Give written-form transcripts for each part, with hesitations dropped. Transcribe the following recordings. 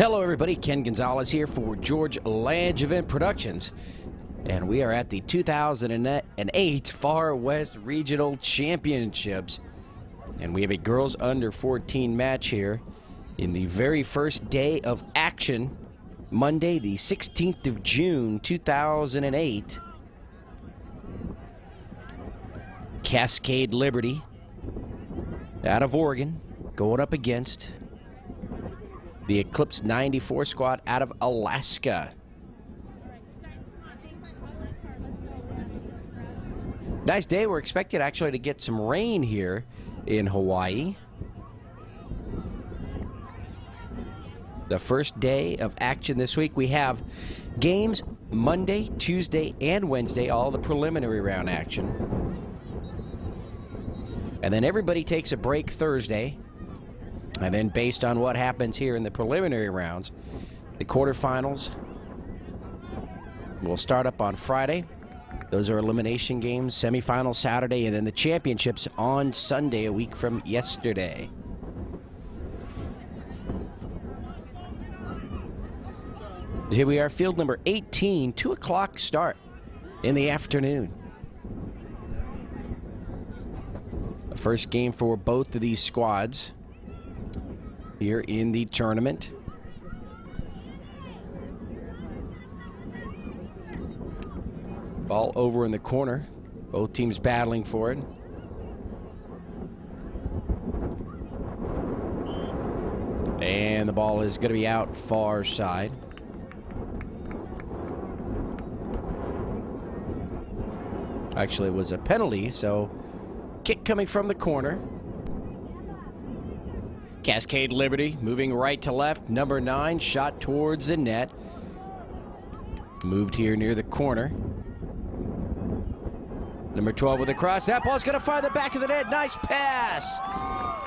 Hello everybody, Ken Gonzalez here for George Langevin Productions, and we are at the 2008 Far West Regional Championships, and we have a girls under 14 match here in the very first day of action, Monday the 16th of June 2008. Cascade Liberty out of Oregon going up against the Eclipse 94 squad out of Alaska. Nice day. We're expected actually to get some rain here in Hawaii. The first day of action this week. We have games Monday, Tuesday, and Wednesday, all the preliminary round action. And then everybody takes a break Thursday. And then based on what happens here in the preliminary rounds, the quarterfinals will start up on Friday. Those are elimination games, semifinals Saturday, and then the championships on Sunday, a week from yesterday. Here we are, field number 18, 2 o'clock start in the afternoon. The first game for both of these squads here in the tournament. Ball over in the corner. Both teams battling for it. And the ball is going to be out far side. Actually, it was a penalty, so kick coming from the corner. Cascade Liberty moving right to left. Number 9 shot towards the net. Moved here near the corner. Number 12 with a cross. That ball's going to fire the back of the net. Nice pass.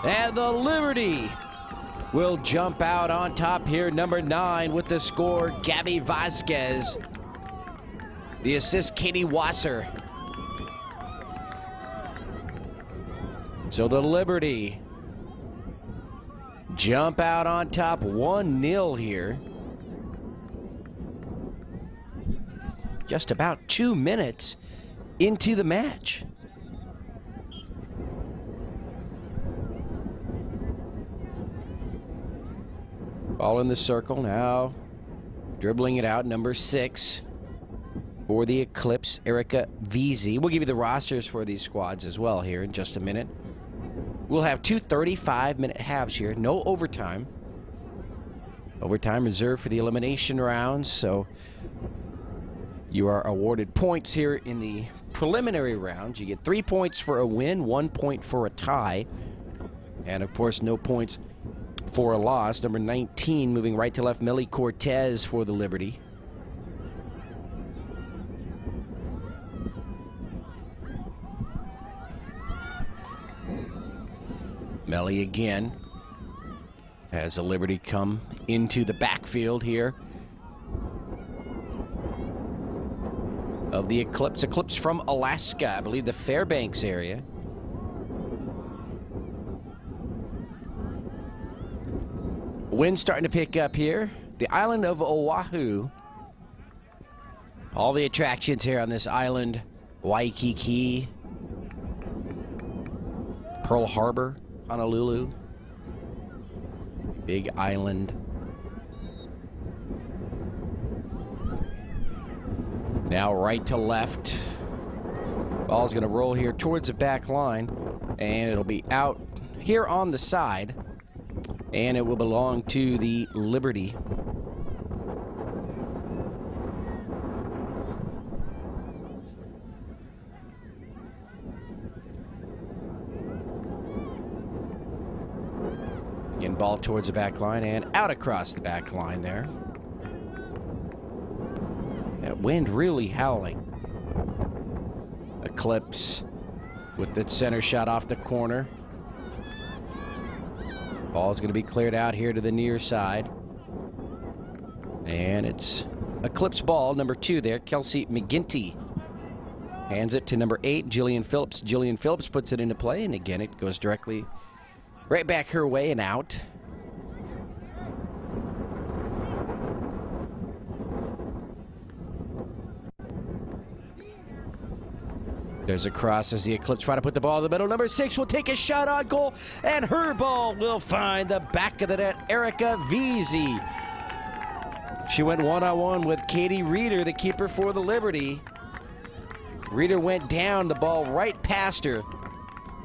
And the Liberty will jump out on top here. Number 9 with the score. Gabby Vasquez. The assist, Katie Wasser. So the Liberty jump out on top, 1-0 here. Just about 2 minutes into the match. Ball in the circle now. Dribbling it out, number 6 for the Eclipse, Erica Veazey. We'll give you the rosters for these squads as well here in just a minute. We'll have 2 35-minute halves here. No overtime. Overtime reserved for the elimination rounds. So you are awarded points here in the preliminary rounds. You get 3 points for a win, 1 point for a tie. And, of course, no points for a loss. Number 19 moving right to left, Millie Cortez for the Liberty. Melly again has the Liberty come into the backfield here of the Eclipse. Eclipse from Alaska, I believe the Fairbanks area. Wind starting to pick up here. The island of Oahu. All the attractions here on this island. Waikiki, Pearl Harbor, Honolulu, big island. Now right to left. Ball's going to roll here towards the back line, and it'll be out here on the side, and it will belong to the Liberty. Again, ball towards the back line and out across the back line there. That wind really howling. Eclipse with the center shot off the corner. Ball's going to be cleared out here to the near side. And it's Eclipse ball, number 2 there, Kelsey McGinty. Hands it to number 8, Jillian Phillips. Jillian Phillips puts it into play, and again, it goes directly right back her way and out. There's a cross as the Eclipse try to put the ball in the middle. Number 6 will take a shot on goal, and her ball will find the back of the net, Erica Veazey. She went one-on-one with Katie Reeder, the keeper for the Liberty. Reeder went down, the ball right past her.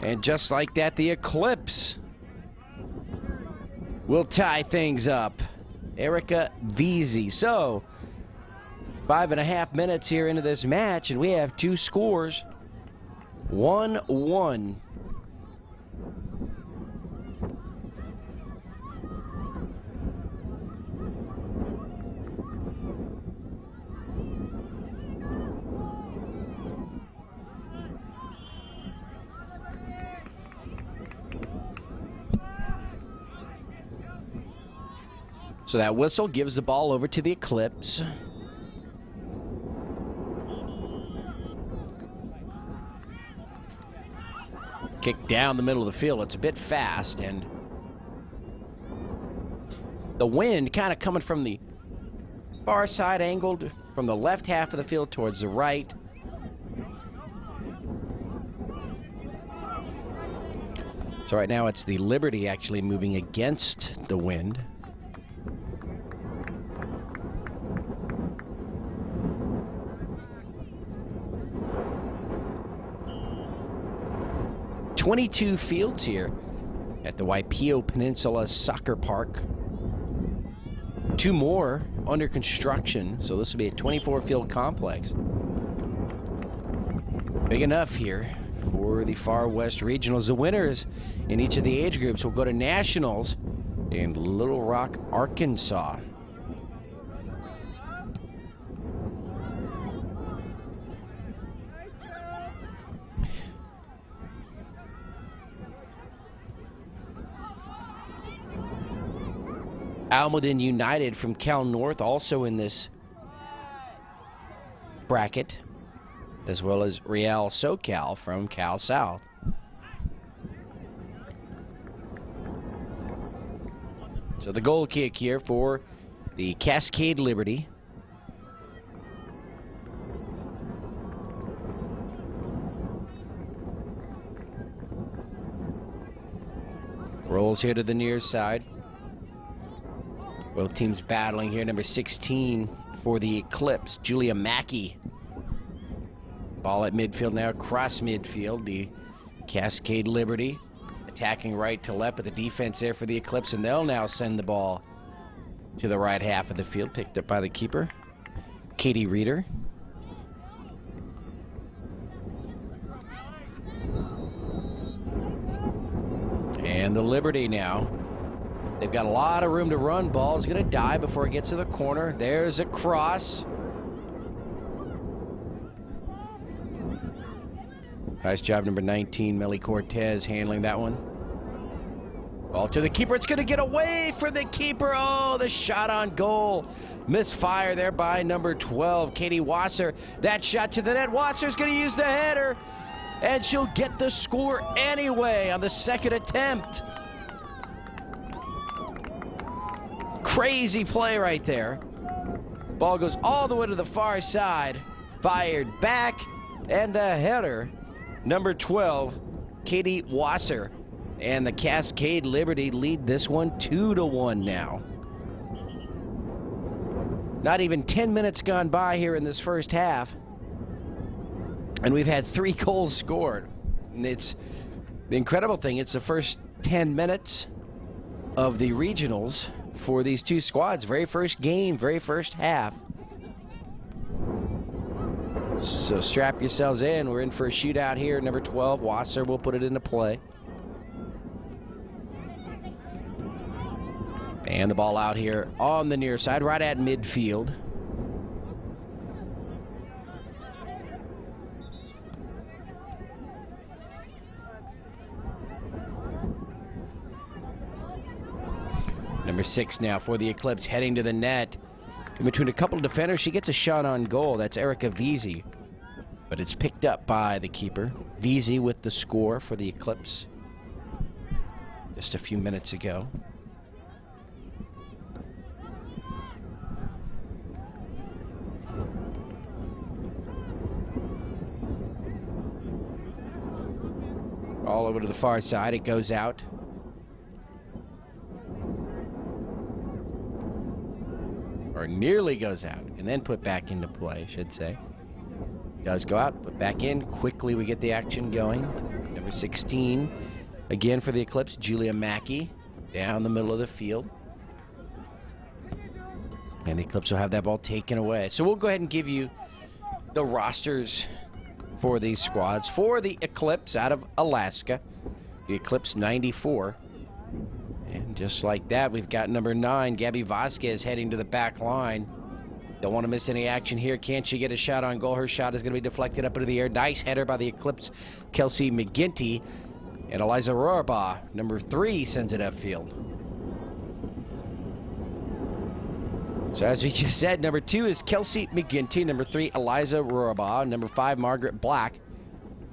And just like that, the Eclipse will tie things up. Erica Veazey. So, 5.5 minutes here into this match, and we have 2 scores. 1-1. So that whistle gives the ball over to the Eclipse. Kick down the middle of the field. It's a bit fast, and the wind kind of coming from the far side, angled from the left half of the field towards the right. So right now it's the Liberty actually moving against the wind. "22 fields here at the Waipio Peninsula Soccer Park. 2 more under construction, so this will be a 24-field complex. Big enough here for the Far West Regionals. The winners in each of the age groups will go to Nationals in Little Rock, Arkansas. Almaden United from Cal North also in this bracket, as well as Real SoCal from Cal South. So the goal kick here for the Cascade Liberty. Rolls here to the near side. Both teams battling here. Number 16 for the Eclipse, Julia Mackey. Ball at midfield now, across midfield. The Cascade Liberty attacking right to left, but the defense there for the Eclipse, and they'll now send the ball to the right half of the field, picked up by the keeper, Katie Reeder. And the Liberty now. They've got a lot of room to run. Ball's going to die before it gets to the corner. There's a cross. Nice job, number 19, Melly Cortez, handling that one. Ball to the keeper. It's going to get away from the keeper. Oh, the shot on goal. Misfire there by number 12, Katie Wasser. That shot to the net. Wasser's going to use the header, and she'll get the score anyway on the second attempt. Crazy play right there. Ball goes all the way to the far side. Fired back, and the header, number 12, Katie Wasser. And the Cascade Liberty lead this one 2-1 now. Not even 10 minutes gone by here in this first half, and we've had 3 goals scored. And it's the incredible thing, it's the first 10 minutes of the regionals for these 2 squads. Very first game, very first half. So strap yourselves in. We're in for a shootout here. Number 12, Wasser, will put it into play. And the ball out here on the near side, right at midfield. Number 6 now for the Eclipse, heading to the net. In between a couple of defenders, she gets a shot on goal. That's Erica Veazey. But it's picked up by the keeper. Veazey with the score for the Eclipse just a few minutes ago. All over to the far side. It goes out. Or nearly goes out. And then put back into play, I should say. Does go out, put back in. Quickly we get the action going. Number 16. Again for the Eclipse, Julia Mackey. Down the middle of the field. And the Eclipse will have that ball taken away. So we'll go ahead and give you the rosters for these squads. For the Eclipse out of Alaska, the Eclipse 94. And just like that, we've got number 9, Gabby Vasquez, heading to the back line. Don't want to miss any action here. Can't she get a shot on goal? Her shot is going to be deflected up into the air. Nice header by the Eclipse, Kelsey McGinty. And Eliza Rohrbaugh, number 3, sends it upfield. So as we just said, number 2 is Kelsey McGinty. Number 3, Eliza Rohrbaugh. Number 5, Margaret Black.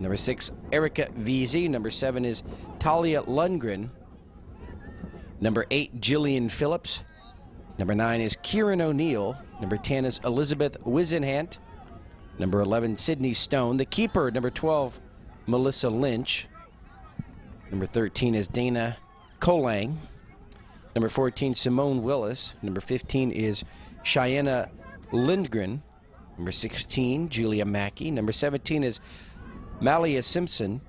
Number 6, Erica Veazey. Number 7 is Talia Lundgren. Number 8, Jillian Phillips. Number 9 is Kieran O'Neill. Number 10 is Elizabeth Wisenhant. Number 11, Sydney Stone. The keeper, number 12, Melissa Lynch. Number 13 is Dana Colang. Number 14, Simone Willis. Number 15 is Cheyenne Lindgren. Number 16, Julia Mackey. Number 17 is Malia Simpson.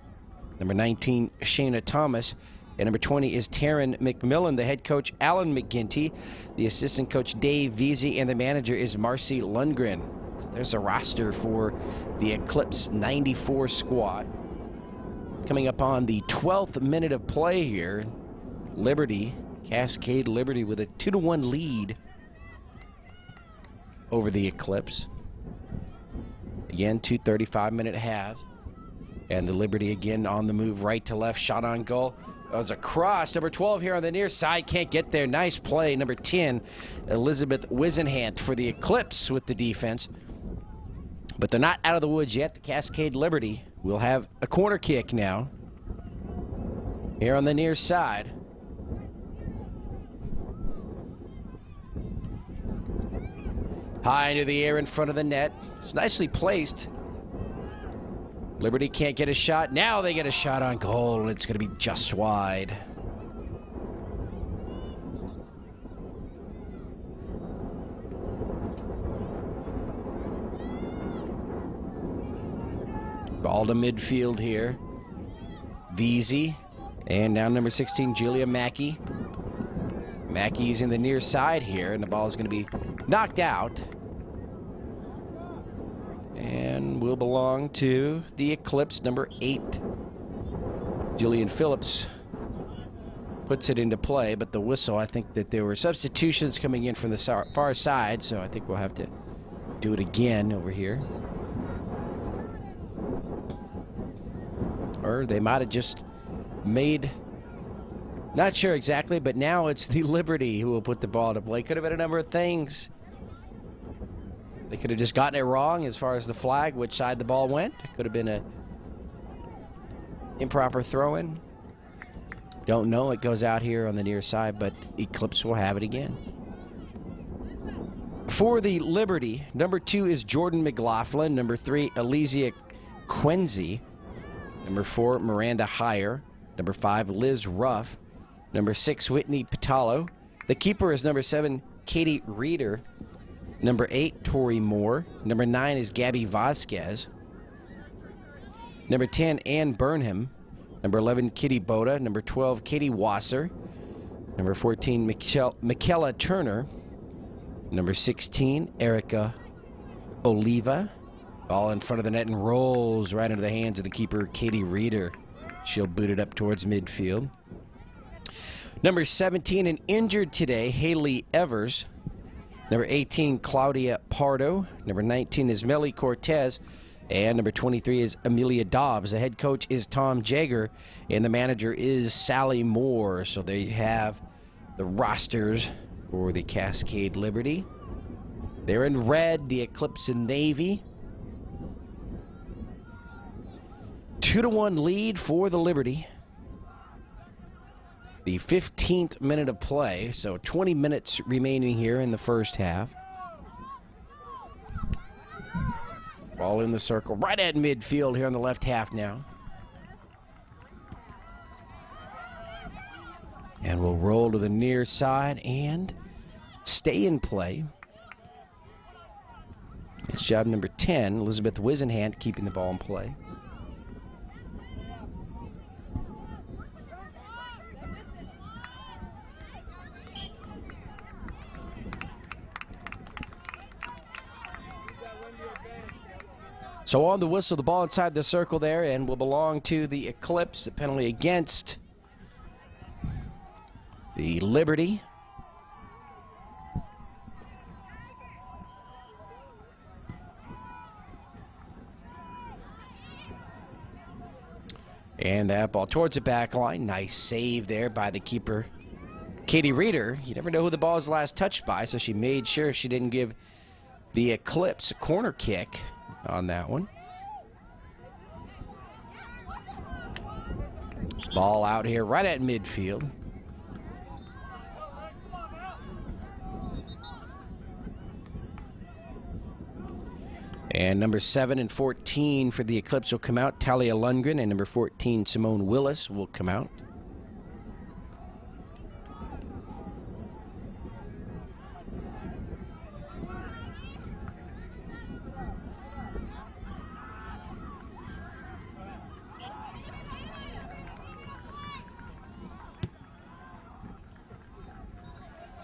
Number 19, Shayna Thomas. And number 20 is Taryn McMillan. The head coach, Alan McGinty. The assistant coach, Dave Veazey. And the manager is Marcy Lundgren. So there's a roster for the Eclipse 94 squad. Coming up on the 12th minute of play here, Liberty, Cascade Liberty with a 2-1 lead over the Eclipse. Again, 2:35-minute halves. And the Liberty again on the move, right to left, shot on goal. That was a cross. Number 12 here on the near side, can't get there. Nice play. Number 10, Elizabeth Wisenhant for the Eclipse with the defense. But they're not out of the woods yet. The Cascade Liberty will have a corner kick now. Here on the near side. High into the air in front of the net. It's nicely placed. Liberty can't get a shot. Now they get a shot on goal. It's going to be just wide. Ball to midfield here. Veazey. And now number 16, Julia Mackey. Mackey's in the near side here, and the ball is going to be knocked out. And will belong to the Eclipse, number 8. Jillian Phillips puts it into play, but the whistle, I think that there were substitutions coming in from the far side, so I think we'll have to do it again over here. Or they might have just made, not sure exactly, but now it's the Liberty who will put the ball into play. Could have been a number of things. They could have just gotten it wrong as far as the flag, which side the ball went. It could have been a improper throw-in. Don't know. It goes out here on the near side, but Eclipse will have it again. For the Liberty, number 2 is Jordan McLaughlin. Number 3, Elysia Quenzi. Number 4, Miranda Heyer. Number 5, Liz Ruff. Number 6, Whitney Patalo. The keeper is number 7, Katie Reeder. Number 8, Tori Moore. Number 9 is Gabby Vasquez. Number 10, Ann Burnham. Number 11, Kitty Boda. Number 12, Katie Wasser. Number 14, Michaela Turner. Number 16, Erica Oliva. Ball in front of the net and rolls right into the hands of the keeper, Katie Reeder. She'll boot it up towards midfield. Number 17, and injured today, Haley Evers. Number 18, Claudia Pardo. Number 19 is Melly Cortez. And number 23 is Amelia Dobbs. The head coach is Tom Jager, and the manager is Sally Moore. So they have the rosters for the Cascade Liberty. They're in red, the Eclipse in navy. 2-1 lead for the Liberty. The 15th minute of play, so 20 minutes remaining here in the first half. Ball in the circle, right at midfield here on the left half now. And we'll roll to the near side and stay in play. It's job number 10, Elizabeth Wisenhand keeping the ball in play. So on the whistle, the ball inside the circle there, and will belong to the Eclipse. A penalty against the Liberty. And that ball towards the back line. Nice save there by the keeper, Katie Reeder. You never know who the ball is last touched by, so she made sure she didn't give the Eclipse a corner kick on that one. Ball out here right at midfield. And number 7 and 14 for the Eclipse will come out. Talia Lundgren, and number 14, Simone Willis, will come out.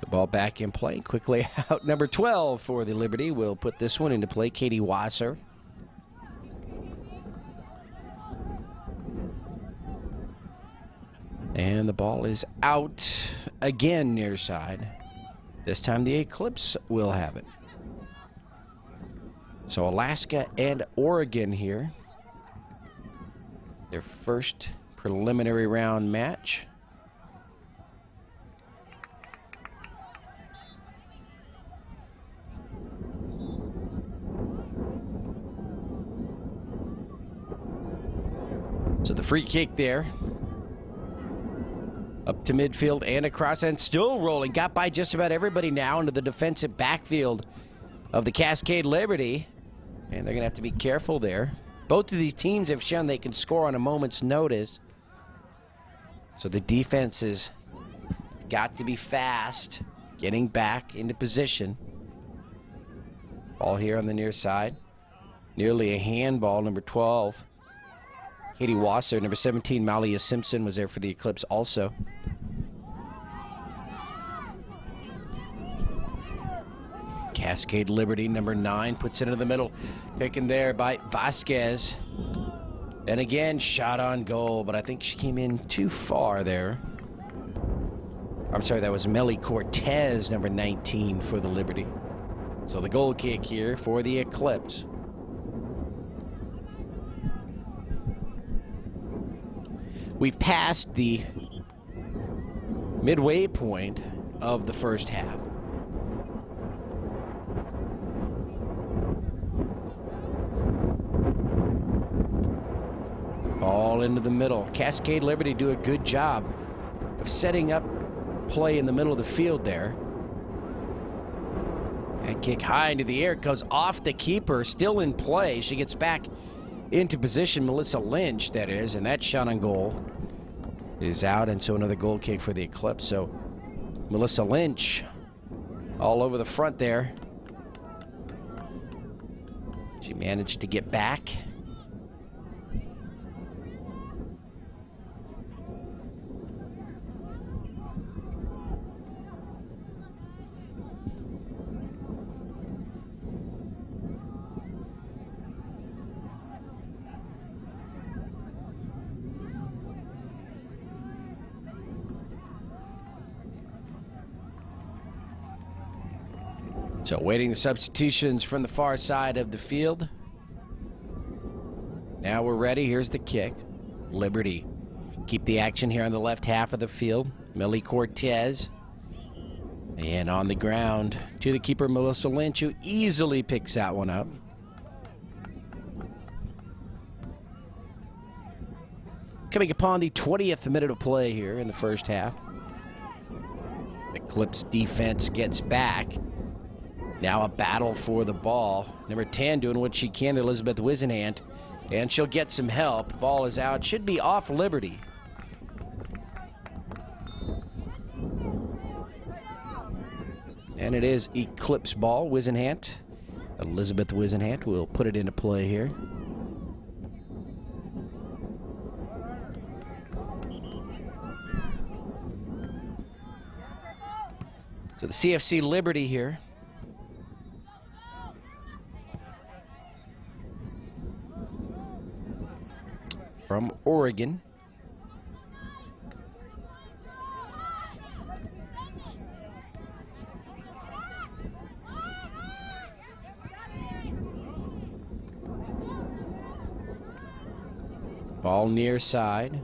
Ball back in play. Quickly out. Number 12 for the Liberty will put this one into play. Katie Wasser. And the ball is out again near side. This time the Eclipse will have it. So Alaska and Oregon here. Their first preliminary round match. So the free kick there. Up to midfield and across, and still rolling. Got by just about everybody now into the defensive backfield of the Cascade Liberty. And they're going to have to be careful there. Both of these teams have shown they can score on a moment's notice. So the defense has got to be fast, getting back into position. Ball here on the near side. Nearly a handball, number 12. Katie Wasser, number 17, Malia Simpson was there for the Eclipse also. Cascade Liberty, number 9, puts it into the middle. Taken there by Vasquez. And again, shot on goal, but I think she came in too far there. I'm sorry, that was Melly Cortez, number 19 for the Liberty. So the goal kick here for the Eclipse. We've passed the midway point of the first half. All into the middle. Cascade Liberty do a good job of setting up play in the middle of the field there. That kick high into the air, goes off the keeper, still in play. She gets back into position, Melissa Lynch, that is, and that shot on goal is out, and so another goal kick for the Eclipse. So Melissa Lynch all over the front there. She managed to get back. So waiting the substitutions from the far side of the field. Now we're ready. Here's the kick. Liberty keep the action here on the left half of the field. Melly Cortez. And on the ground to the keeper, Melissa Lynch, who easily picks that one up. Coming upon the 20th minute of play here in the first half. Eclipse defense gets back. Now a battle for the ball. Number 10 doing what she can, Elizabeth Wisenhand. And she'll get some help. Ball is out. Should be off Liberty. And it is Eclipse ball. Wisenhant. Elizabeth Wisenhant will put it into play here. So the CFC Liberty here. From Oregon. Ball near side.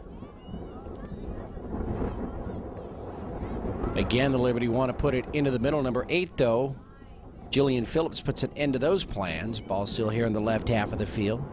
Again, the Liberty want to put it into the middle. Number 8, though. Jillian Phillips puts an end to those plans. Ball still here in the left half of the field.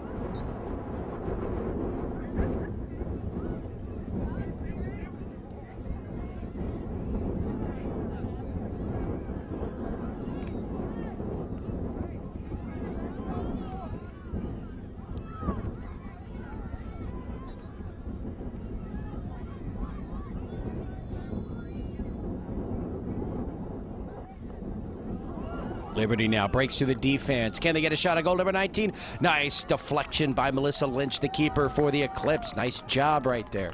Liberty now breaks through the defense. Can they get a shot at goal? Number 19. Nice deflection by Melissa Lynch, the keeper for the Eclipse. Nice job right there.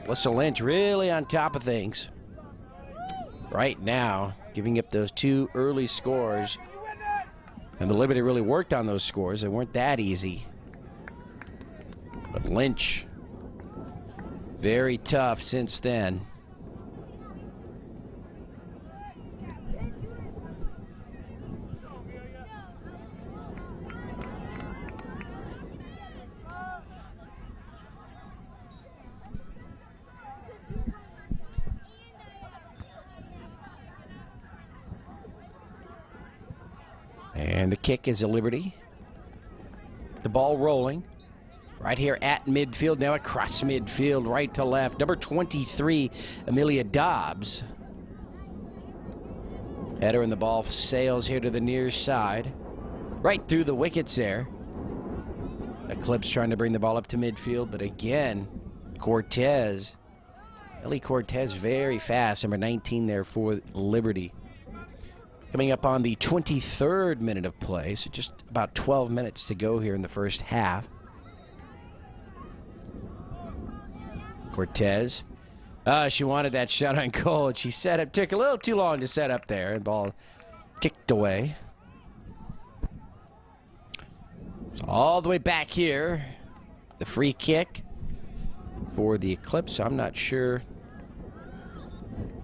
Melissa Lynch really on top of things right now, giving up those 2 early scores. And the Liberty really worked on those scores. They weren't that easy. But Lynch, very tough since then. And the kick is a Liberty. The ball rolling. Right here at midfield, now across midfield, right to left. Number 23, Amelia Dobbs. Header and the ball sails here to the near side. Right through the wickets there. Eclipse trying to bring the ball up to midfield, but again, Cortez. Ellie Cortez very fast, number 19 there for Liberty. Coming up on the 23rd minute of play, so just about 12 minutes to go here in the first half. Cortez. She wanted that shot on goal, and she set up. Took a little too long to set up there, and ball kicked away. So all the way back here, the free kick for the Eclipse. I'm not sure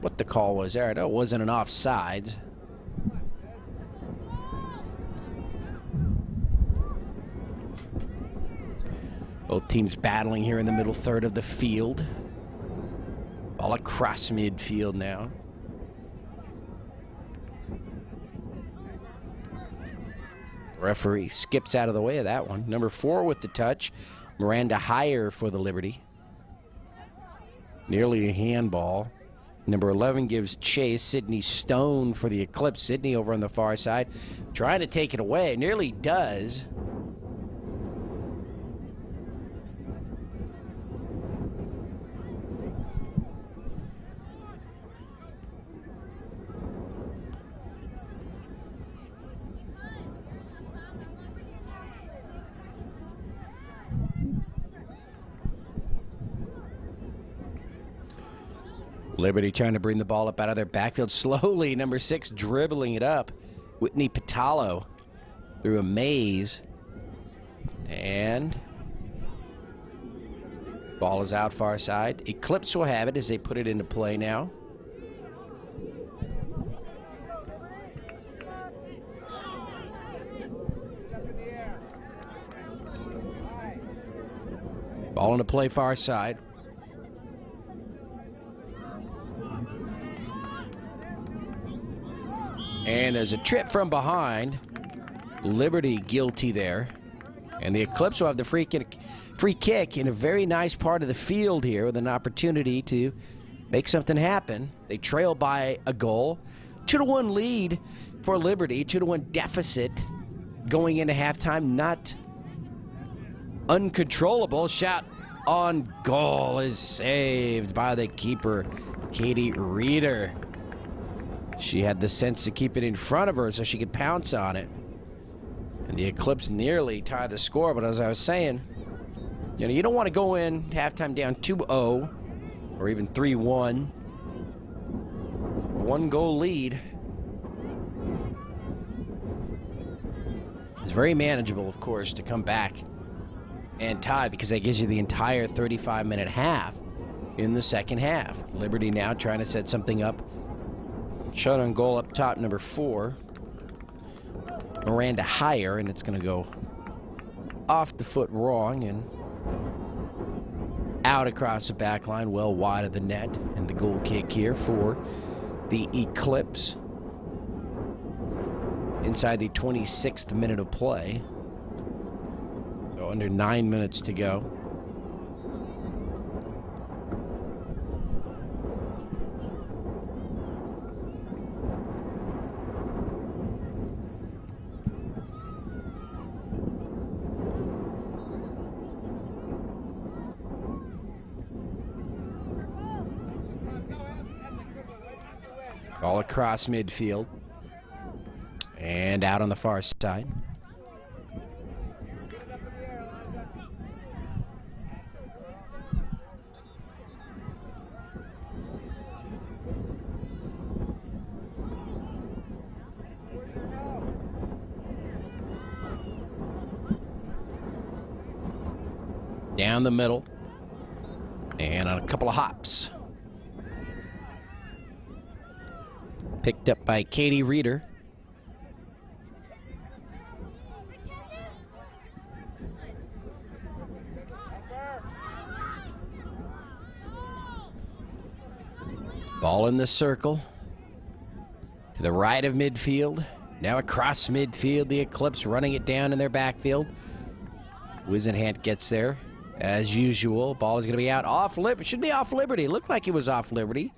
what the call was there. I know it wasn't an offside. Both teams battling here in the middle third of the field. Ball across midfield now. Referee skips out of the way of that one. Number 4 with the touch. Miranda Heyer for the Liberty. Nearly a handball. Number 11 gives chase. Sydney Stone for the Eclipse. Sydney over on the far side. Trying to take it away. Nearly does. Liberty trying to bring the ball up out of their backfield slowly. Number 6 dribbling it up. Whitney Patalo through a maze. And ball is out far side. Eclipse will have it as they put it into play now. Ball into play far side. And there's a trip from behind. Liberty guilty there. And the Eclipse will have the free kick in a very nice part of the field here with an opportunity to make something happen. They trail by a goal. 2-1 lead for Liberty. 2-1 deficit going into halftime. Not uncontrollable. Shot on goal is saved by the keeper, Katie Reeder. She had the sense to keep it in front of her so she could pounce on it. And the Eclipse nearly tied the score, but as I was saying, you don't want to go in halftime down 2-0 or even 3-1. One-goal lead. It's very manageable, of course, to come back and tie because that gives you the entire 35-minute half in the second half. Liberty now trying to set something up. Shot on goal up top, number 4. Miranda higher, and it's going to go off the foot wrong and out across the back line, well wide of the net. And the goal kick here for the Eclipse inside the 26th minute of play. So under 9 minutes to go. Ball across midfield. And out on the far side. Down the middle. And on a couple of hops. Picked up by Katie Reeder. Ball in the circle. To the right of midfield. Now across midfield. The Eclipse running it down in their backfield. Wisenhant gets there. As usual. Ball is going to be out off Liberty. It should be off Liberty. It looked like it was off Liberty.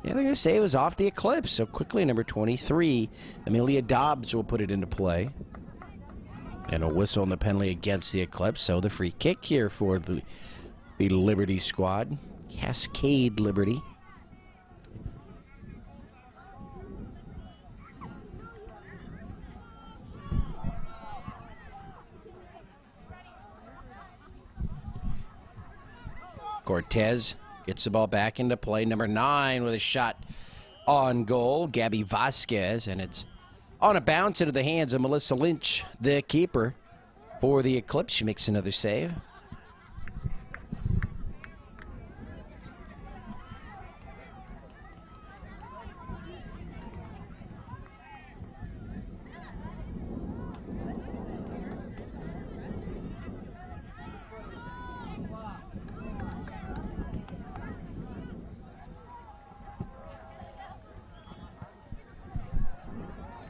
Yeah, they're going to say it was off the Eclipse. So quickly, number 23, Amelia Dobbs will put it into play. And a whistle on the penalty against the Eclipse. So the free kick here for the Liberty squad. Cascade Liberty. Cortez gets the ball back into play. Number 9 with a shot on goal. Gabby Vasquez. And it's on a bounce into the hands of Melissa Lynch, the keeper for the Eclipse. She makes another save.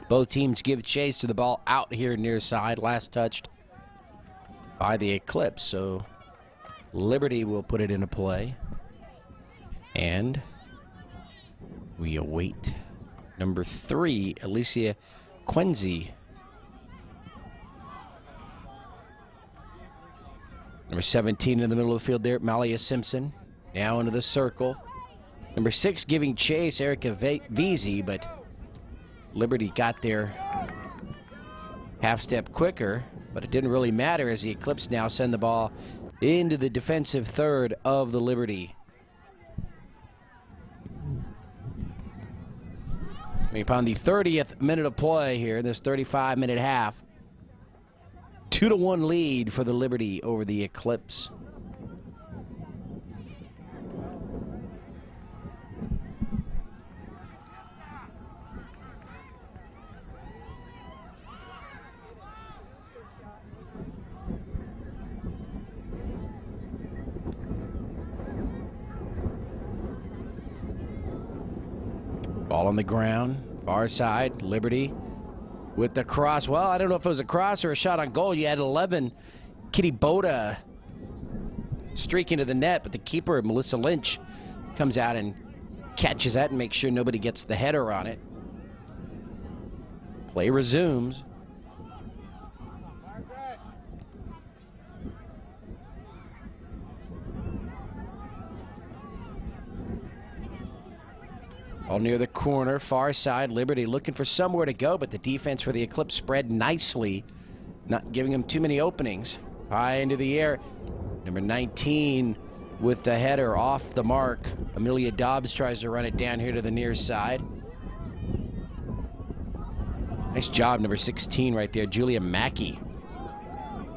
Both teams give chase to the ball out here near side. Last touched by the Eclipse. So Liberty will put it into play. And we await number 3, Alicia Quenzi. Number 17 in the middle of the field there, Malia Simpson. Now into the circle. Number 6 giving chase, Erica Veazey, but Liberty got there half step quicker, but it didn't really matter as the Eclipse now send the ball into the defensive third of the Liberty. Upon the 30th minute of play here, this 35-minute half, 2-1 lead for the Liberty over the Eclipse. Ball on the ground, far side, Liberty with the cross. Well, I don't know if it was a cross or a shot on goal. You had 11, Kitty Boda streaking to the net, but the keeper, Melissa Lynch, comes out and catches that and makes sure nobody gets the header on it. Play resumes. Ball near the corner, far side. Liberty looking for somewhere to go, but the defense for the Eclipse spread nicely, not giving them too many openings. High into the air. Number 19 with the header off the mark. Amelia Dobbs tries to run it down here to the near side. Nice job, number 16 right there, Julia Mackey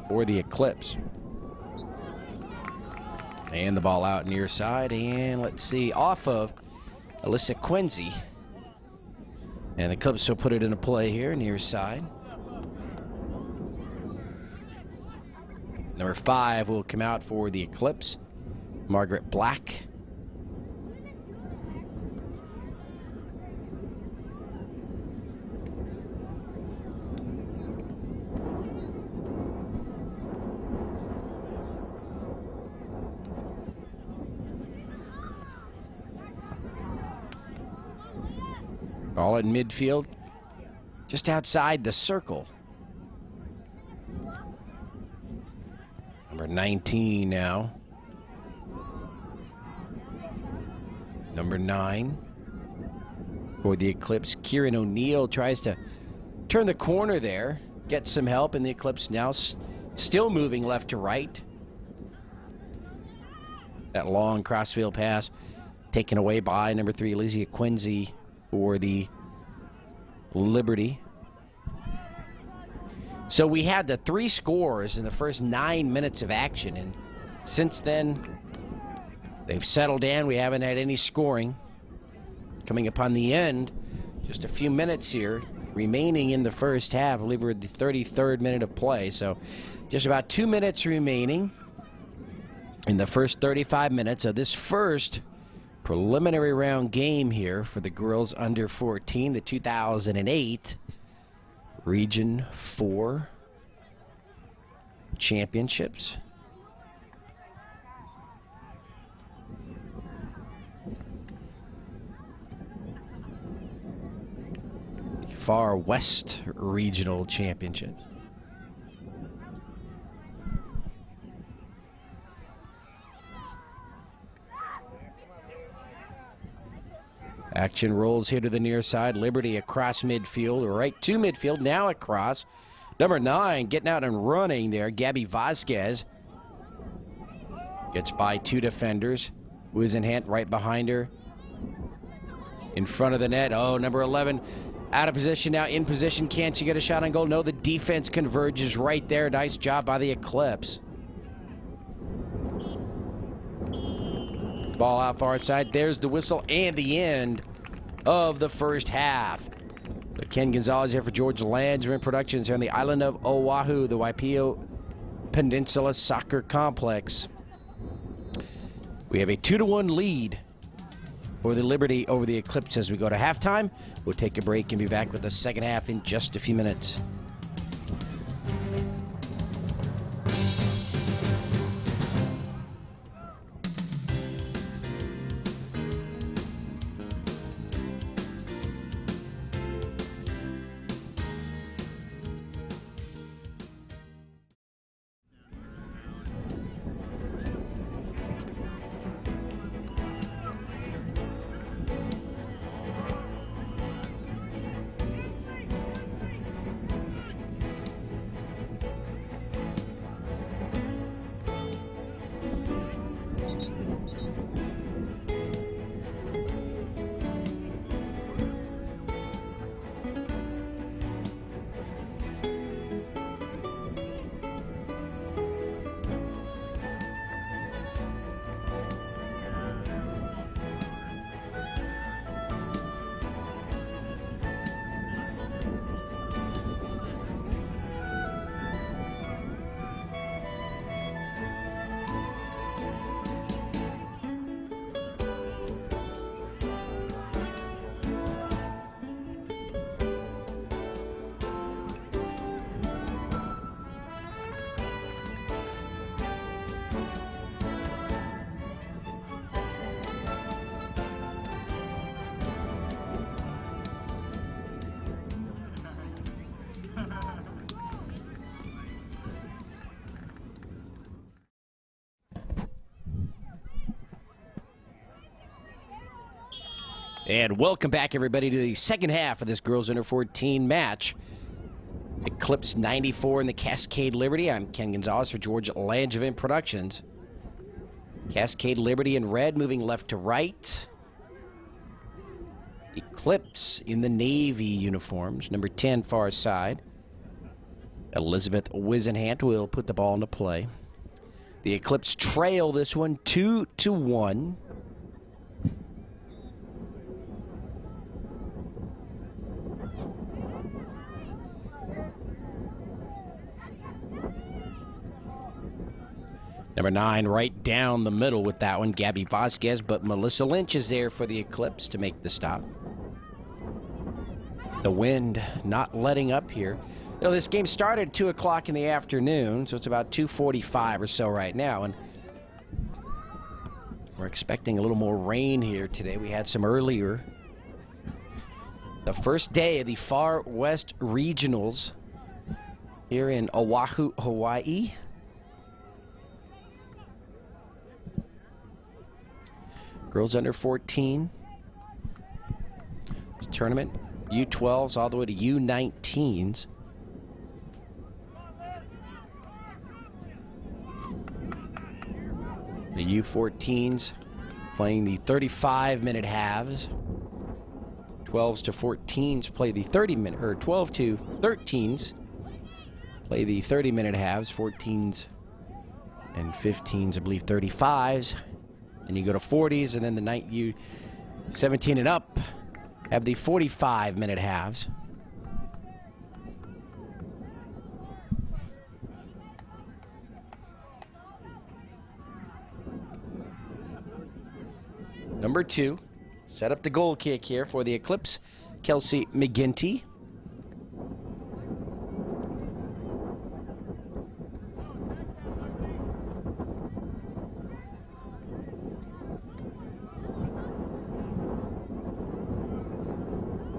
for the Eclipse. And the ball out near side, and let's see, off of Alyssa Quincy. And the Eclipse will put it into play here, near side. Number 5 will come out for the Eclipse, Margaret Black. Ball in midfield, just outside the circle. Number 19 now. Number 9 for the Eclipse. Kieran O'Neill tries to turn the corner there, get some help, and the Eclipse now still moving left to right. That long crossfield pass taken away by number 3, Alicia Quincy for the Liberty. So we had the 3 scores in the first 9 minutes of action, and since then they've settled in. We haven't had any scoring. Coming upon the end, just a few minutes here remaining in the first half. I believe we're at the 33rd minute of play, so just about 2 minutes remaining in the first 35 minutes of this first preliminary round game here for the girls under 14, the 2008 Region 4 Championships. Far West Regional Championships. Action rolls here to the near side. Liberty across midfield, right to midfield, now across. Number 9 getting out and running there. Gabby Vasquez gets by 2 defenders. Wisenhant right behind her. In front of the net. Oh, number 11 out of position now, in position. Can she get a shot on goal? No, the defense converges right there. Nice job by the Eclipse. Ball out far side. There's the whistle and the end of the first half. So Ken Gonzalez here for George Landsman Productions here on the island of Oahu, the Waipio Peninsula Soccer Complex. We have a 2-1 lead for the Liberty over the Eclipse as we go to halftime. We'll take a break and be back with the second half in just a few minutes. And welcome back, everybody, to the second half of this girls under 14 match. Eclipse 94 in the Cascade Liberty. I'm Ken Gonzalez for George Langevin Productions. Cascade Liberty in red, moving left to right. Eclipse in the Navy uniforms, number 10 far side. Elizabeth Wisenhant will put the ball into play. The Eclipse trail this one 2-1. Number 9 right down the middle with that one, Gabby Vasquez, but Melissa Lynch is there for the Eclipse to make the stop. The wind not letting up here. You know, this game started at 2 o'clock in the afternoon, so it's about 2:45 or so right now, and we're expecting a little more rain here today. We had some earlier. The first day of the Far West Regionals here in Oahu, Hawaii. Girls under 14. This tournament, U12s all the way to U19s. The U14s playing the 35-minute halves. 12s to 14s play the 30-minute, or 12 to 13s play the 30-minute halves. 14s and 15s, I believe, 35s. And you go to 40s, and then the night you 17 and up have the 45-minute halves. Number 2, set up the goal kick here for the Eclipse, Kelsey McGinty.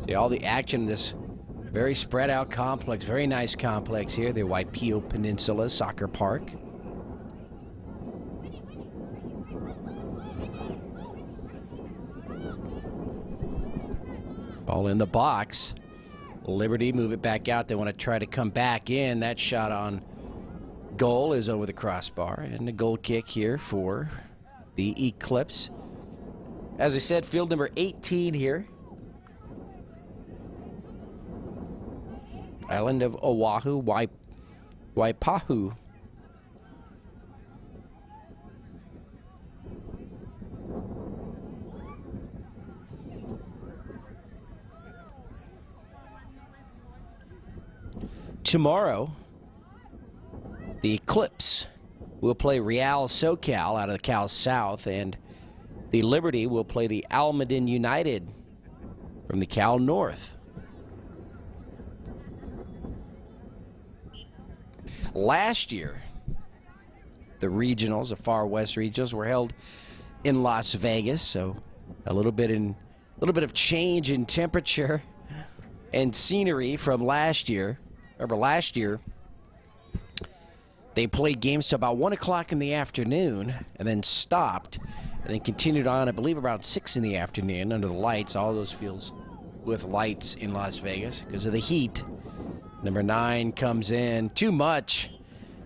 See all the action in this very spread out complex, very nice complex here, the Waipio Peninsula Soccer Park. Ball in the box. Liberty move it back out. They want to try to come back in. That shot on goal is over the crossbar. And the goal kick here for the Eclipse. As I said, field number 18 here. Island of Oahu, Waipahu. Tomorrow, the Eclipse will play Real SoCal out of the Cal South, and the Liberty will play the Almaden United from the Cal North. Last year, the regionals, the Far West regionals, were held in Las Vegas, so a little bit of change in temperature and scenery from last year. Remember, last year they played games to about 1 o'clock in the afternoon and then stopped and then continued on, I believe, around 6 in the afternoon under the lights. All those fields with lights in Las Vegas because of the heat. Number 9 comes in too much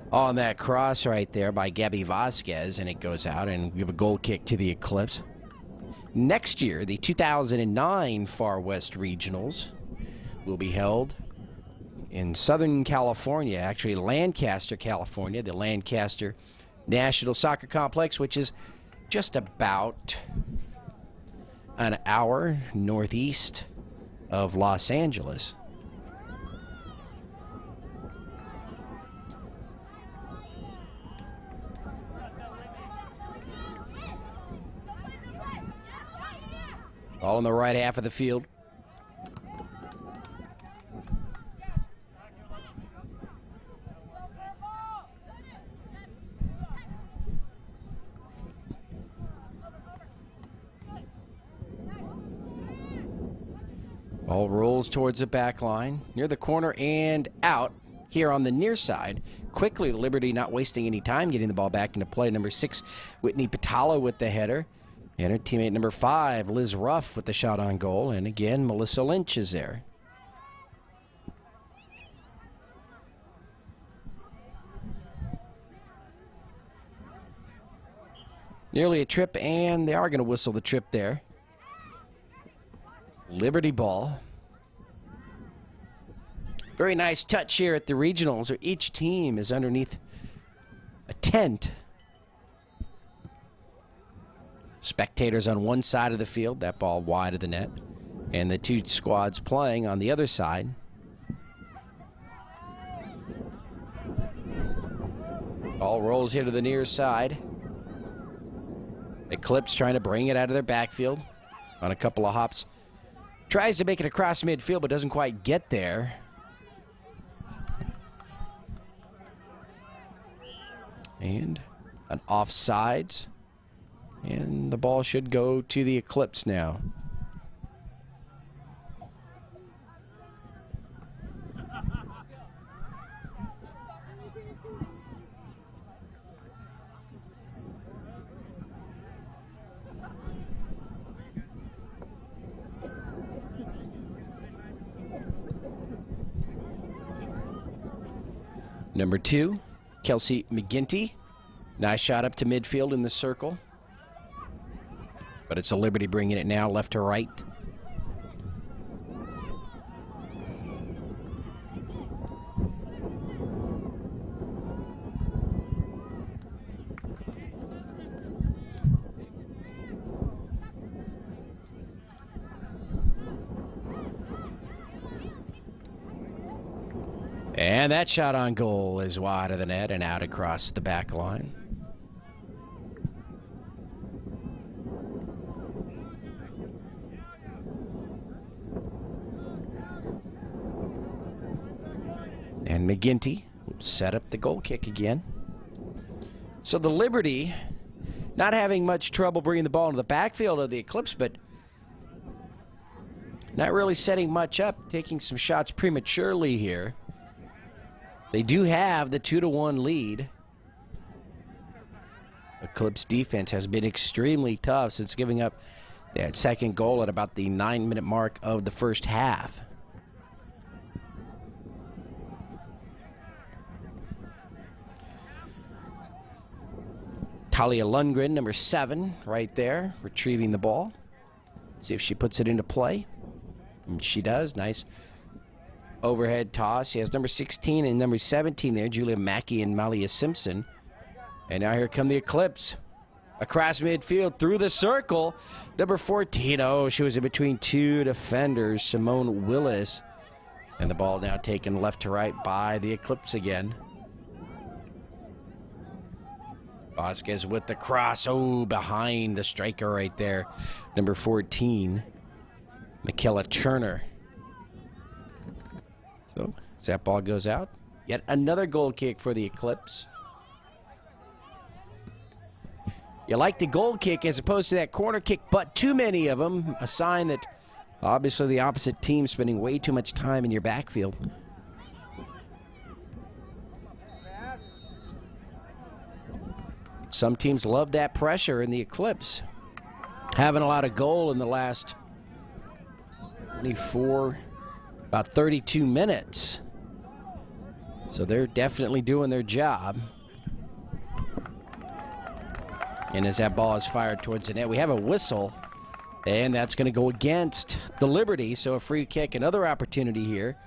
on that cross right there by Gabby Vasquez, and it goes out, and we have a goal kick to the Eclipse. Next year, the 2009 Far West Regionals will be held in Southern California, actually Lancaster, California, the Lancaster National Soccer Complex, which is just about an hour northeast of Los Angeles. All in the right half of the field. Ball rolls towards the back line, near the corner and out here on the near side. Quickly, the Liberty not wasting any time getting the ball back into play. Number 6, Whitney Patala with the header. And her teammate number 5, Liz Ruff, with the shot on goal. And again, Melissa Lynch is there. Nearly a trip, and they are going to whistle the trip there. Liberty ball. Very nice touch here at the regionals, where each team is underneath a tent. Spectators on one side of the field, that ball wide of the net, and the two squads playing on the other side. Ball rolls here to the near side. Eclipse trying to bring it out of their backfield on a couple of hops. Tries to make it across midfield, but doesn't quite get there. And an offsides. And the ball should go to the Eclipse now. Number 2, Kelsey McGinty. Nice shot up to midfield in the circle. But it's a Liberty bringing it now left to right. And that shot on goal is wide of the net and out across the back line. And McGinty will set up the goal kick again. So the Liberty not having much trouble bringing the ball into the backfield of the Eclipse, but not really setting much up, taking some shots prematurely here. They do have the 2-1 lead. Eclipse defense has been extremely tough since giving up that second goal at about the 9-minute mark of the first half. Talia Lundgren, number 7, right there, retrieving the ball. See if she puts it into play. And she does. Nice overhead toss. She has number 16 and number 17 there, Julia Mackey and Malia Simpson. And now here come the Eclipse. Across midfield, through the circle. Number 14, oh, she was in between two defenders, Simone Willis. And the ball now taken left to right by the Eclipse again. Vasquez with the cross. Oh, behind the striker right there. Number 14, Michaela Turner. So, as that ball goes out, yet another goal kick for the Eclipse. You like the goal kick as opposed to that corner kick, but too many of them. A sign that obviously the opposite team spending way too much time in your backfield. Some teams love that pressure in the Eclipse. Haven't allowed a goal in the last 24, about 32 minutes. So they're definitely doing their job. And as that ball is fired towards the net, we have a whistle. And that's going to go against the Liberty. So a free kick, another opportunity here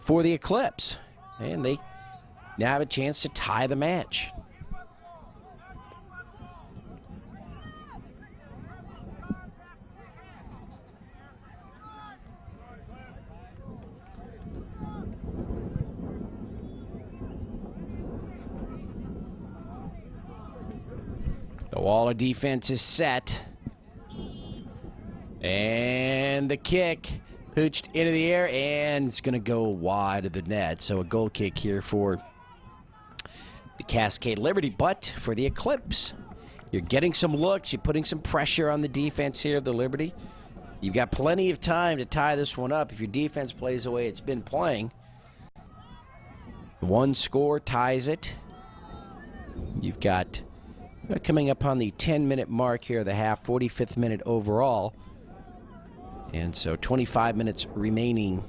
for the Eclipse. And they now have a chance to tie the match. The wall of defense is set. And the kick pooched into the air, and it's going to go wide of the net. So a goal kick here for the Cascade Liberty, but for the Eclipse. You're getting some looks. You're putting some pressure on the defense here of the Liberty. You've got plenty of time to tie this one up if your defense plays the way it's been playing. One score ties it. You've got Coming up on the 10-minute mark here of the half, 45th minute overall. And so 25 minutes remaining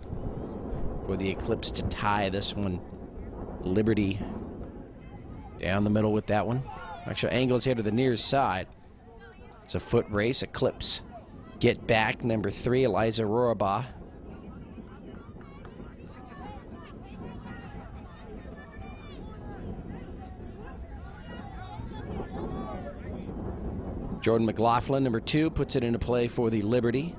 for the Eclipse to tie this one. Liberty down the middle with that one. Actual angles here to the near side. It's a foot race. Eclipse get back, number 3, Eliza Rorabaugh. Jordan McLaughlin, number 2, puts it into play for the Liberty.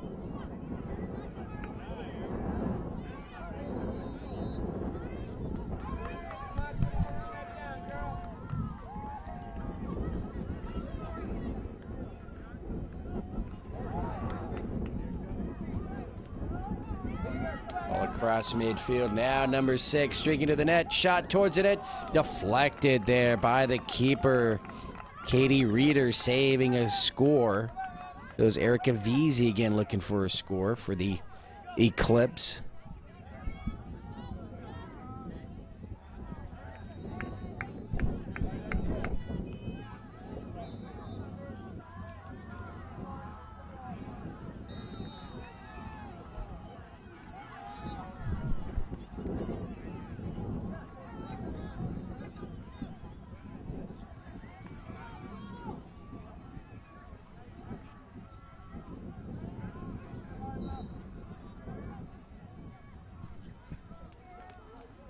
All across midfield now, number 6, streaking to the net, shot towards the net, deflected there by the keeper. Katie Reeder saving a score. It was Erica Veazey again looking for a score for the Eclipse.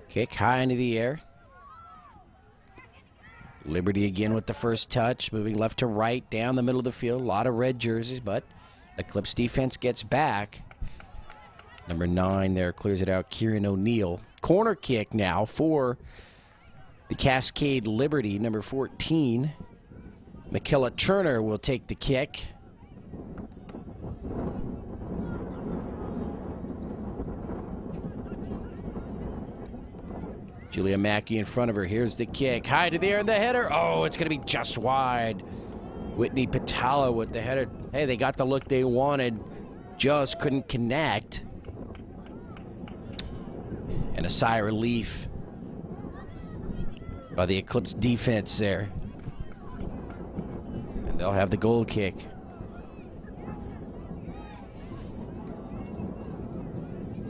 Kick high into the air. Liberty again with the first touch, moving left to right, down the middle of the field. A lot of red jerseys, but Eclipse defense gets back. Number 9 there clears it out, Kieran O'Neill. Corner kick now for the Cascade Liberty. Number 14, McKilla Turner will take the kick. Julia Mackey in front of her. Here's the kick. High to the air and the header. Oh, it's going to be just wide. Whitney Patala with the header. Hey, they got the look they wanted. Just couldn't connect. And a sigh of relief by the Eclipse defense there. And they'll have the goal kick.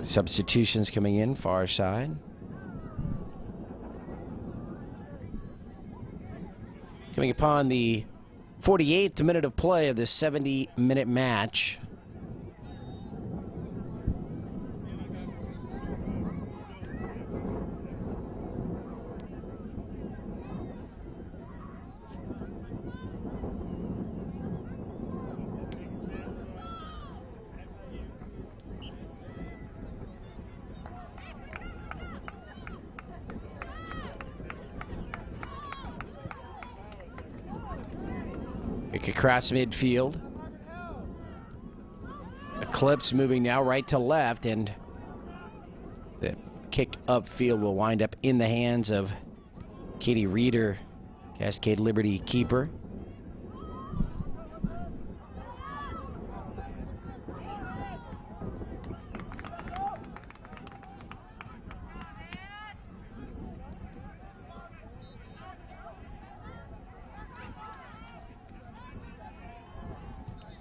Substitutions coming in, far side. Coming upon the 48th minute of play of this 70-minute match. Kick across midfield. Eclipse moving now right to left, and the kick upfield will wind up in the hands of Katie Reeder, Cascade Liberty keeper.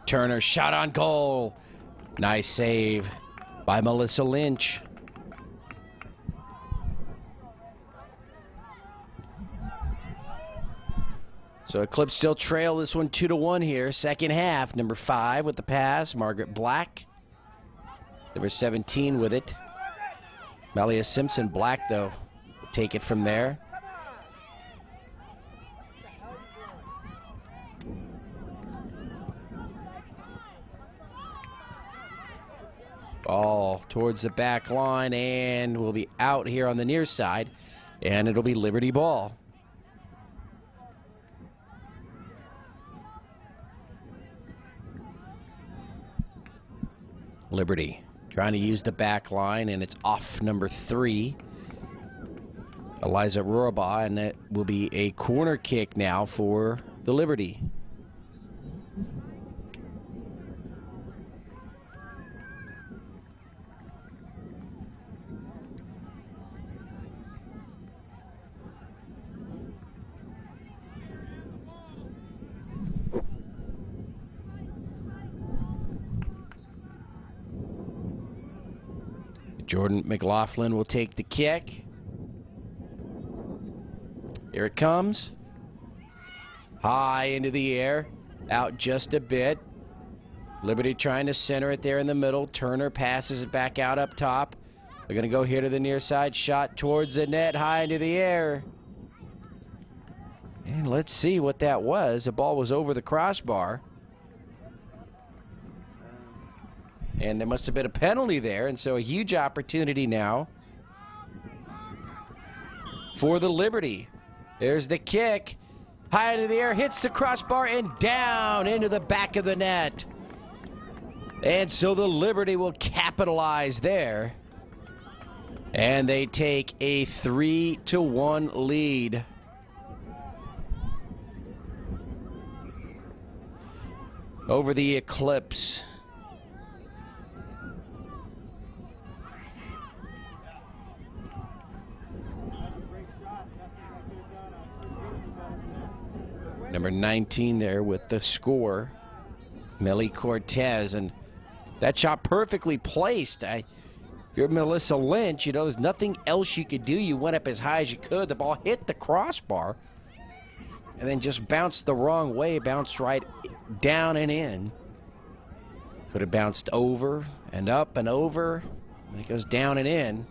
Turner shot on goal. Nice save by Melissa Lynch. So Eclipse still trail this one 2-1 here. Second half, number 5 with the pass, Margaret Black. Number 17 with it, Malia Simpson. Black, though, will take it from there. Ball towards the back line, and will be out here on the near side, and it'll be Liberty ball. Liberty trying to use the back line, and it's off number 3, Eliza Rorabaugh, and it will be a corner kick now for the Liberty. Jordan McLaughlin will take the kick. Here it comes. High into the air. Out just a bit. Liberty trying to center it there in the middle. Turner passes it back out up top. They're going to go here to the near side. Shot towards the net. High into the air. And let's see what that was. The ball was over the crossbar. And there must have been a penalty there. And so a huge opportunity now for the Liberty. There's the kick. High into the air. Hits the crossbar and down into the back of the net. And so the Liberty will capitalize there. And they take a 3-1 lead. Over the Eclipse. Number 19 there with the score, Melly Cortez, and that shot perfectly placed. If you're Melissa Lynch, you know there's nothing else you could do. You went up as high as you could. The ball hit the crossbar and then just bounced the wrong way, bounced right down and in. Could have bounced over and up and over, and it goes down and in.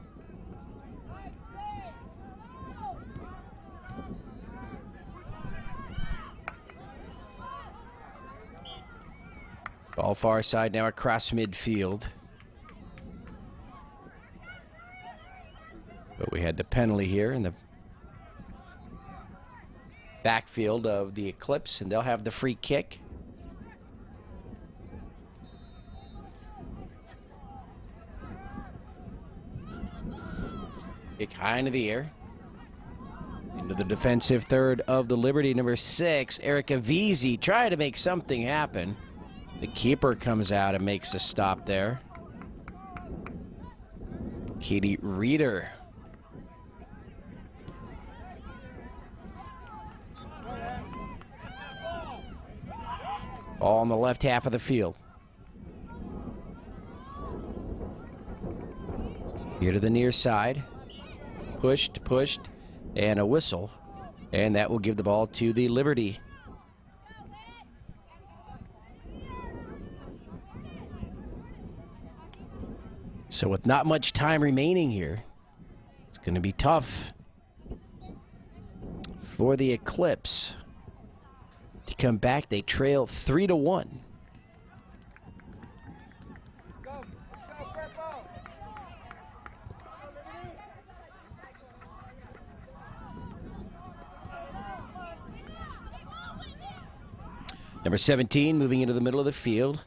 Ball far side now across midfield. But we had the penalty here in the backfield of the Eclipse, and they'll have the free kick. Kick high into the air. Into the defensive third of the Liberty, number 6, Erica Veazey, trying to make something happen. The keeper comes out and makes a stop there. Katie Reeder. All on the left half of the field. Here to the near side. Pushed, and a whistle. And that will give the ball to the Liberty. So with not much time remaining here, it's going to be tough for the Eclipse to come back. They trail 3-1. Number 17 moving into the middle of the field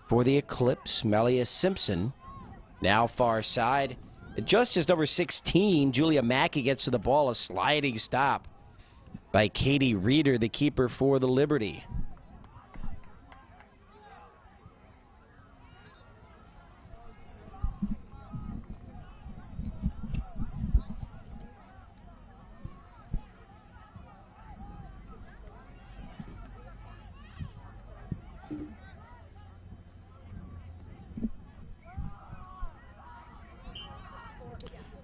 for the Eclipse, Malia Simpson. Now far side. Just as number 16, Julia Mackey gets to the ball. A sliding stop by Katie Reeder, the keeper for the Liberty.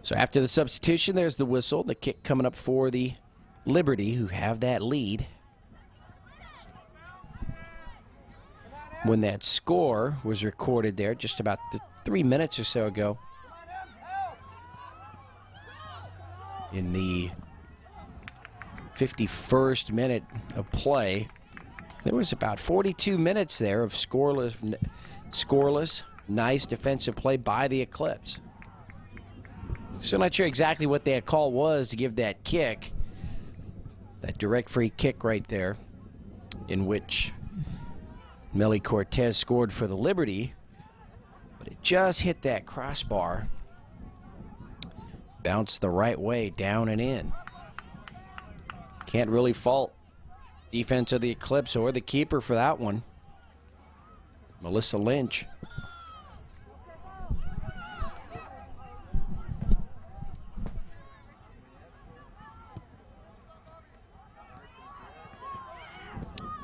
So after the substitution, there's the whistle. The kick coming up for the Liberty, who have that lead. When that score was recorded there just about 3 minutes or so ago, in the 51st minute of play, there was about 42 minutes there of scoreless, nice defensive play by the Eclipse. So not sure exactly what that call was to give that kick, that direct free kick right there, in which Melly Cortez scored for the Liberty, but it just hit that crossbar, bounced the right way, down and in. Can't really fault defense of the Eclipse or the keeper for that one, Melissa Lynch.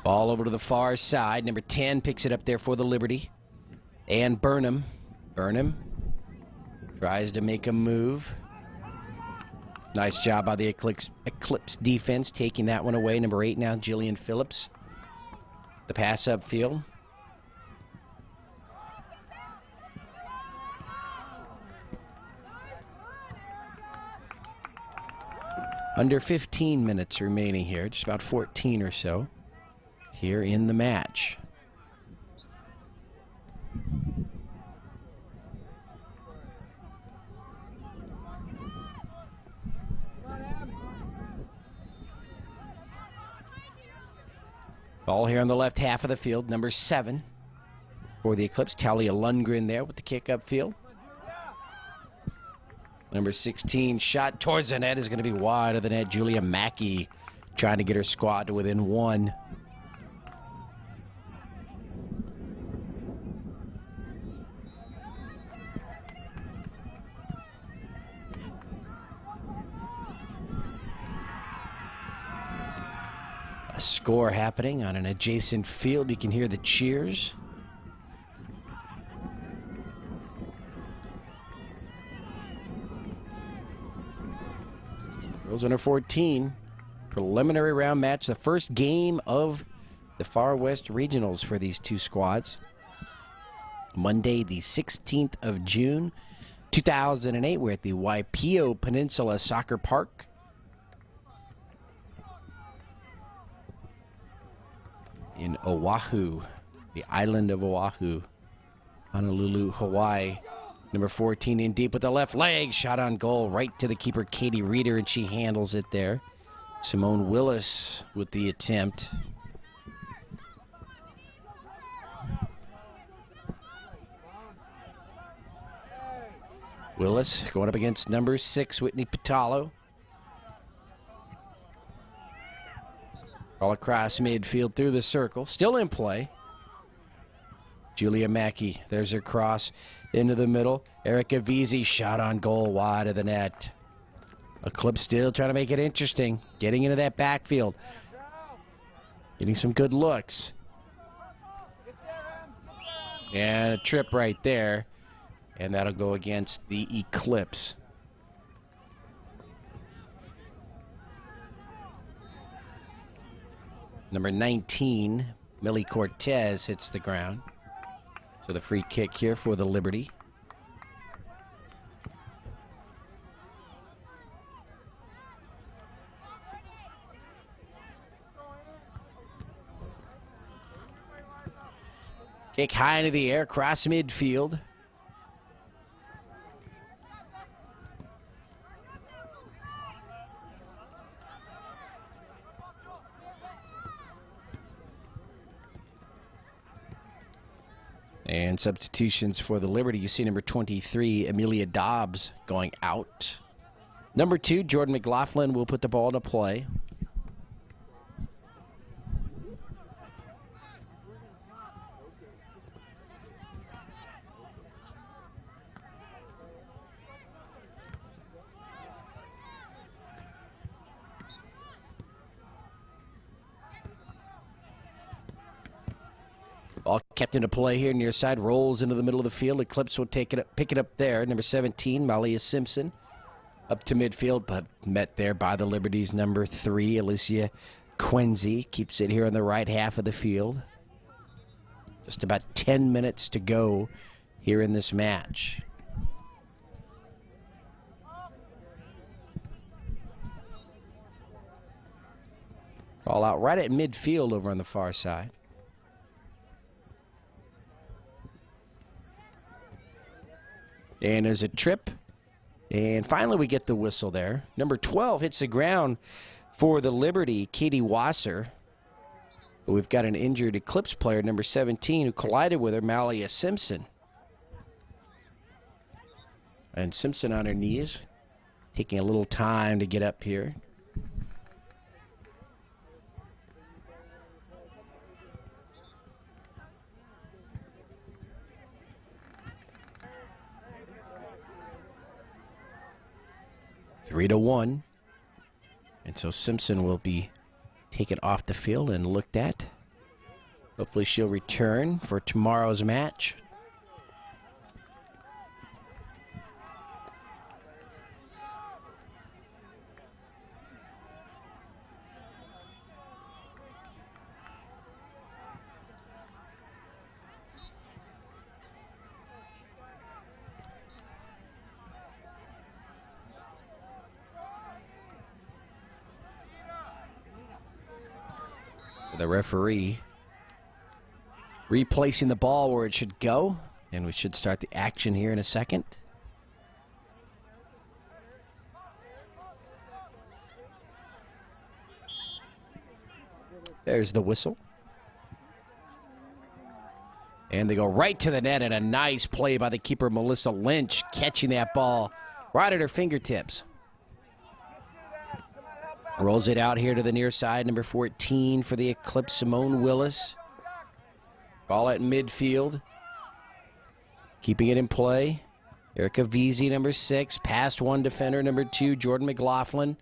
Ball over to the far side. Number 10 picks it up there for the Liberty. And Burnham. Tries to make a move. Nice job by the Eclipse defense, taking that one away. Number 8 now, Jillian Phillips. The pass upfield. Under 15 minutes remaining here, just about 14 or so here in the match. Ball here on the left half of the field, number 7 for the Eclipse. Talia Lundgren there with the kick upfield. Number 16 shot towards the net is going to be wide of the net. Julia Mackey trying to get her squad to within 1. A score happening on an adjacent field. You can hear the cheers. Girls under 14, preliminary round match, the first game of the Far West Regionals for these two squads. Monday, the 16th of June, 2008. We're at the Waipio Peninsula Soccer Park. In Oahu, the island of Oahu, Honolulu, Hawaii. Number 14 in deep with the left leg. Shot on goal right to the keeper, Katie Reeder, and she handles it there. Simone Willis with the attempt. Willis going up against number 6, Whitney Patalo. All across midfield through the circle. Still in play. Julia Mackey, there's her cross into the middle. Erica Veazey, shot on goal wide of the net. Eclipse still trying to make it interesting. Getting into that backfield. Getting some good looks. And a trip right there. And that'll go against the Eclipse. Number 19, Millie Cortez, hits the ground. So the free kick here for the Liberty. Kick high into the air, cross midfield. And substitutions for the Liberty. You see number 23, Amelia Dobbs, going out. Number 2, Jordan McLaughlin will put the ball into play. Ball kept into play here near side, rolls into the middle of the field. Eclipse will pick it up there. Number 17, Malia Simpson, up to midfield, but met there by the Liberty's number 3, Alicia Quincy. Keeps it here on the right half of the field. Just about 10 minutes to go here in this match. Ball out right at midfield over on the far side. And there's a trip. And finally we get the whistle there. Number 12 hits the ground for the Liberty, Katie Wasser. But we've got an injured Eclipse player, number 17, who collided with her, Malia Simpson. And Simpson on her knees, taking a little time to get up here. Three to 1. And so Simpson will be taken off the field and looked at. Hopefully she'll return for tomorrow's match. The referee replacing the ball where it should go, and we should start the action here in a second. There's the whistle. And they go right to the net, and a nice play by the keeper, Melissa Lynch, catching that ball right at her fingertips. Rolls it out here to the near side, number 14 for the Eclipse, Simone Willis. Ball at midfield. Keeping it in play. Erica Veazey, number 6. Past one defender, number 2, Jordan McLaughlin.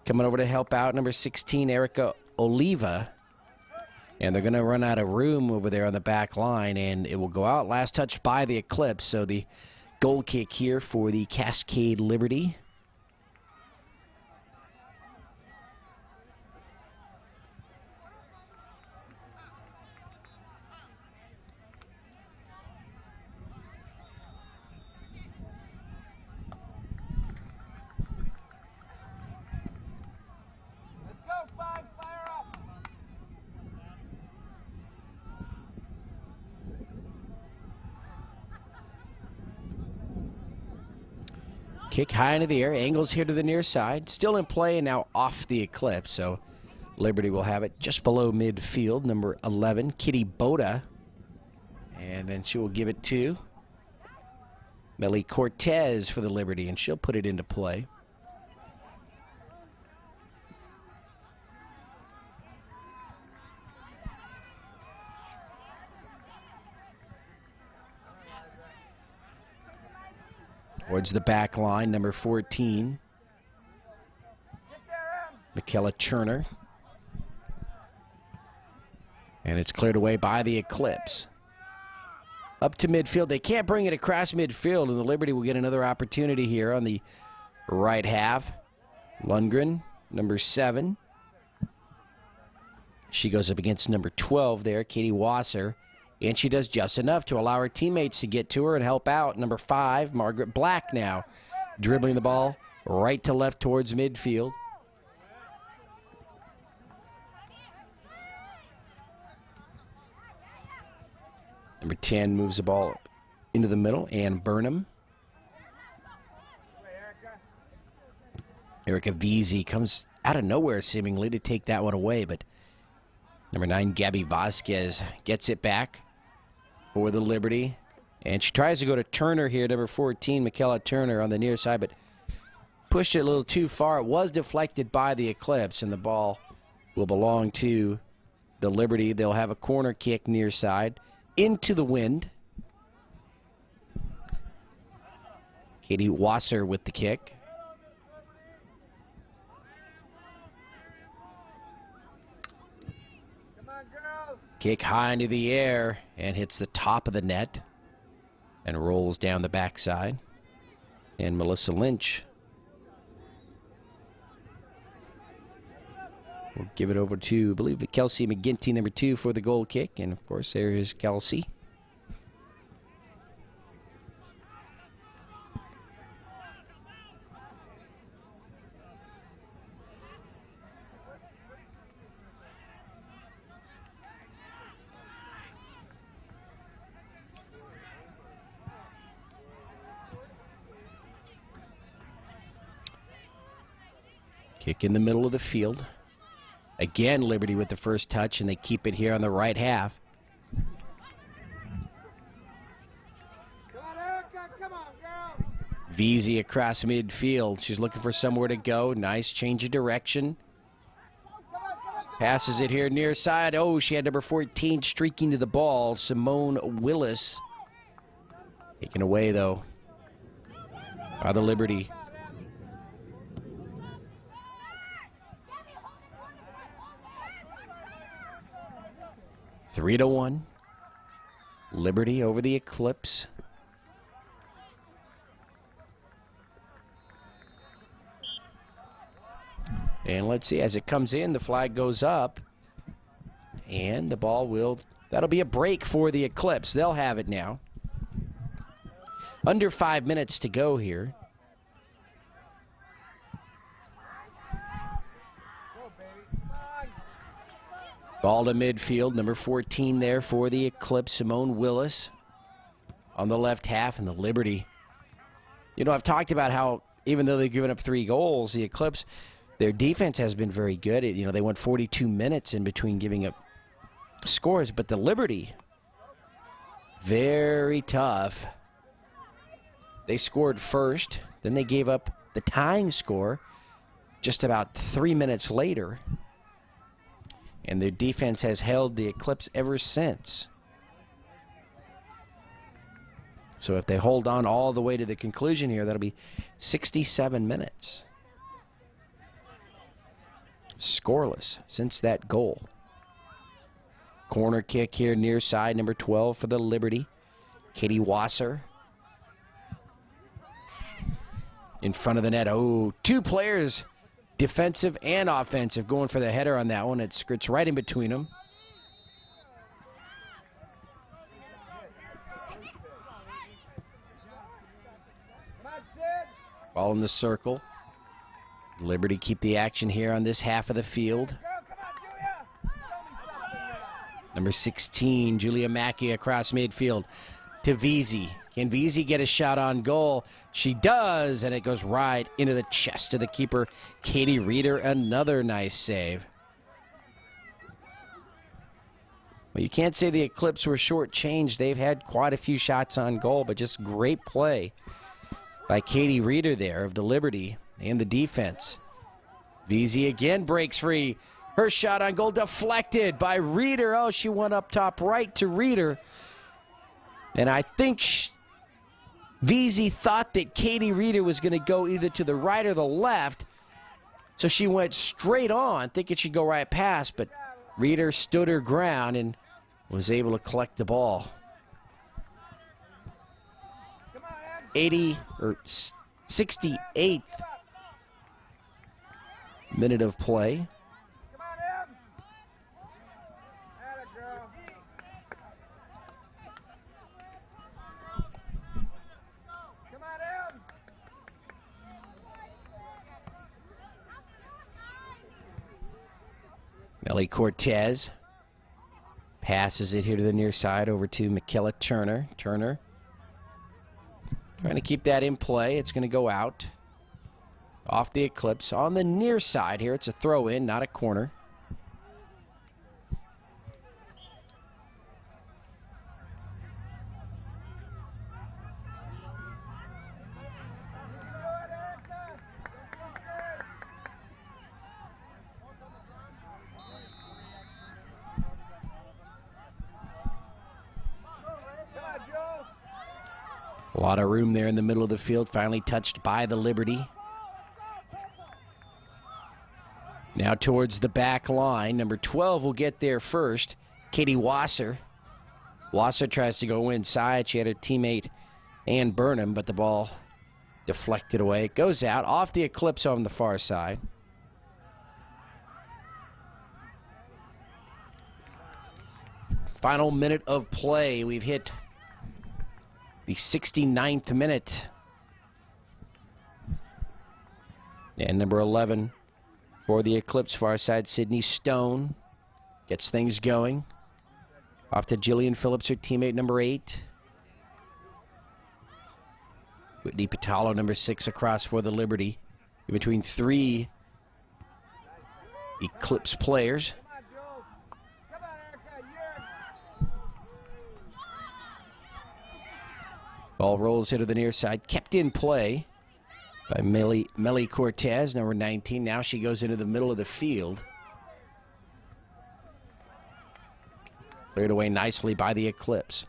Coming over to help out, number 16, Erica Oliva. And they're going to run out of room over there on the back line, and it will go out. Last touch by the Eclipse, so the goal kick here for the Cascade Liberty. Kick high into the air, angles here to the near side. Still in play and now off the Eclipse, so Liberty will have it just below midfield. Number 11, Kitty Boda. And then she will give it to Melly Cortez for the Liberty, and she'll put it into play. Towards the back line, number 14, Michaela Turner. And it's cleared away by the Eclipse. Up to midfield. They can't bring it across midfield, and the Liberty will get another opportunity here on the right half. Lundgren, number 7. She goes up against number 12 there, Katie Wasser. And she does just enough to allow her teammates to get to her and help out. Number 5, Margaret Black now, dribbling the ball right to left towards midfield. Number 10 moves the ball into the middle, and Burnham. Erica Veazey comes out of nowhere seemingly to take that one away, but number 9, Gabby Vasquez, gets it back for the Liberty. And she tries to go to Turner here, number 14, Michaela Turner on the near side, but pushed it a little too far. It was deflected by the Eclipse, and the ball will belong to the Liberty. They'll have a corner kick near side into the wind. Katie Wasser with the kick. Kick high into the air and hits the top of the net and rolls down the backside. And Melissa Lynch will give it over to, I believe, Kelsey McGinty, number 2, for the goal kick. And, of course, there is Kelsey. Kick in the middle of the field. Again, Liberty with the first touch, and they keep it here on the right half. Veazey across midfield. She's looking for somewhere to go. Nice change of direction. Passes it here near side. Oh, she had number 14 streaking to the ball. Simone Willis. Taken away, though, by the Liberty. Three to 1. Liberty over the Eclipse. And let's see, as it comes in, the flag goes up. And the ball will, that'll be a break for the Eclipse. They'll have it now. Under 5 minutes to go here. Ball to midfield, number 14 there for the Eclipse, Simone Willis on the left half, and the Liberty. You know, I've talked about how even though they've given up 3 goals, the Eclipse, their defense has been very good. You know, they went 42 minutes in between giving up scores, but the Liberty, very tough. They scored first, then they gave up the tying score just about 3 minutes later. And their defense has held the Eclipse ever since. So if they hold on all the way to the conclusion here, that'll be 67 minutes. Scoreless since that goal. Corner kick here near side, number 12 for the Liberty. Katie Wasser. In front of the net. Oh, 2 players, defensive and offensive, going for the header on that one. It skirts right in between them. Ball in the circle. Liberty keep the action here on this half of the field. Number 16, Julia Mackey across midfield to Veazey. Can Veazey get a shot on goal? She does, and it goes right into the chest of the keeper, Katie Reeder. Another nice save. Well, you can't say the Eclipse were shortchanged. They've had quite a few shots on goal, but just great play by Katie Reeder there of the Liberty and the defense. Veazey again breaks free. Her shot on goal deflected by Reeder. Oh, she went up top right to Reeder. And I think Veazey thought that Katie Reeder was going to go either to the right or the left. So she went straight on, thinking she'd go right past. But Reeder stood her ground and was able to collect the ball. 68th minute of play. Melly Cortez passes it here to the near side over to Michaela Turner. Turner trying to keep that in play. It's going to go out off the Eclipse. On the near side here, it's a throw in, not a corner. A lot of room there in the middle of the field, finally touched by the Liberty. Now towards the back line, number 12 will get there first, Katie Wasser. Wasser tries to go inside. She had her teammate Ann Burnham, but the ball deflected away. It goes out off the Eclipse on the far side. Final minute of play. We've hit the 69th minute. And number 11 for the Eclipse, far side, Sydney Stone gets things going. Off to Jillian Phillips, her teammate, number 8. Whitney Patalo, number 6, across for the Liberty. In between 3 Eclipse players. Ball rolls here to the near side, kept in play by Melly Cortez, number 19. Now she goes into the middle of the field. Cleared away nicely by the Eclipse.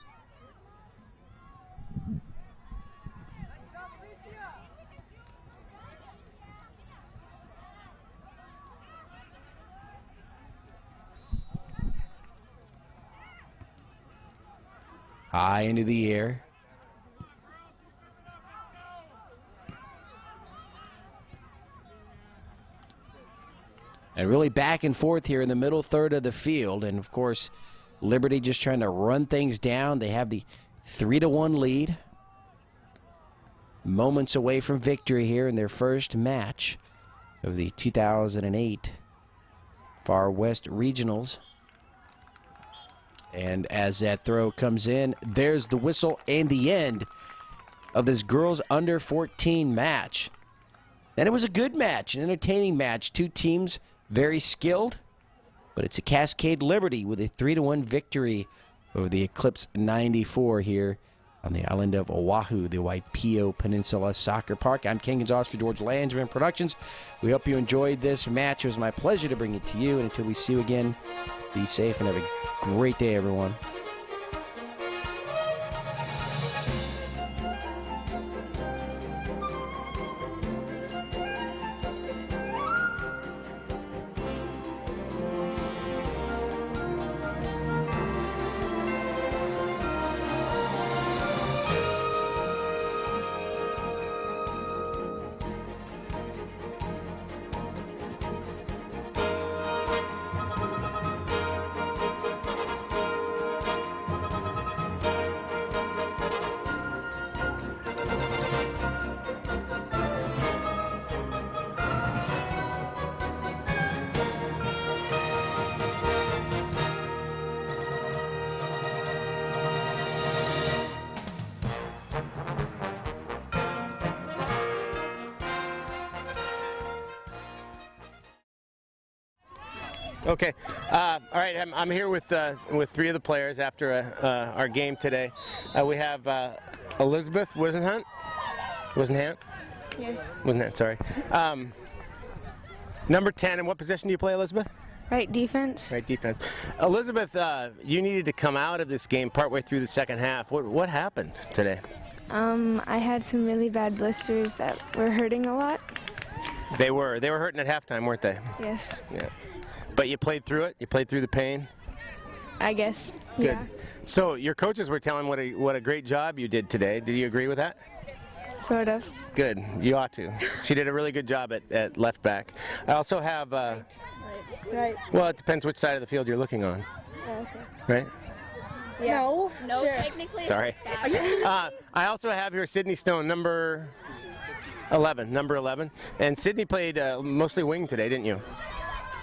High into the air. And really back and forth here in the middle third of the field. And, of course, Liberty just trying to run things down. They have the 3-1 lead. Moments away from victory here in their first match of the 2008 Far West Regionals. And as that throw comes in, there's the whistle and the end of this girls under 14 match. And it was a good match, an entertaining match. Two teams very skilled, but it's a Cascade Liberty with a 3-1 victory over the Eclipse 94 here on the island of Oahu, the Waipio Peninsula Soccer Park. I'm Ken Gonzalez for George Langevin Productions. We hope you enjoyed this match. It was my pleasure to bring it to you. And until we see you again, be safe and have a great day, everyone. Okay, all right. I'm here with three of the players after our game today. We have Elizabeth Wisenhunt. Yes. Wisenhunt, sorry. Number 10. And what position do you play, Elizabeth? Right defense. Right defense. Elizabeth, you needed to come out of this game partway through the second half. What happened today? I had some really bad blisters that were hurting a lot. They were hurting at halftime, weren't they? Yes. Yeah. But you played through it. You played through the pain. I guess. Good. Yeah. So your coaches were telling what a great job you did today. Do you agree with that? Sort of. Good. You ought to. She did a really good job at left back. I also have. Right. Well, it depends which side of the field you're looking on. Oh, okay. Right. Yeah. No, Sure. technically. Sorry. I also have here Sydney Stone, number 11. Number 11. And Sydney played mostly wing today, didn't you?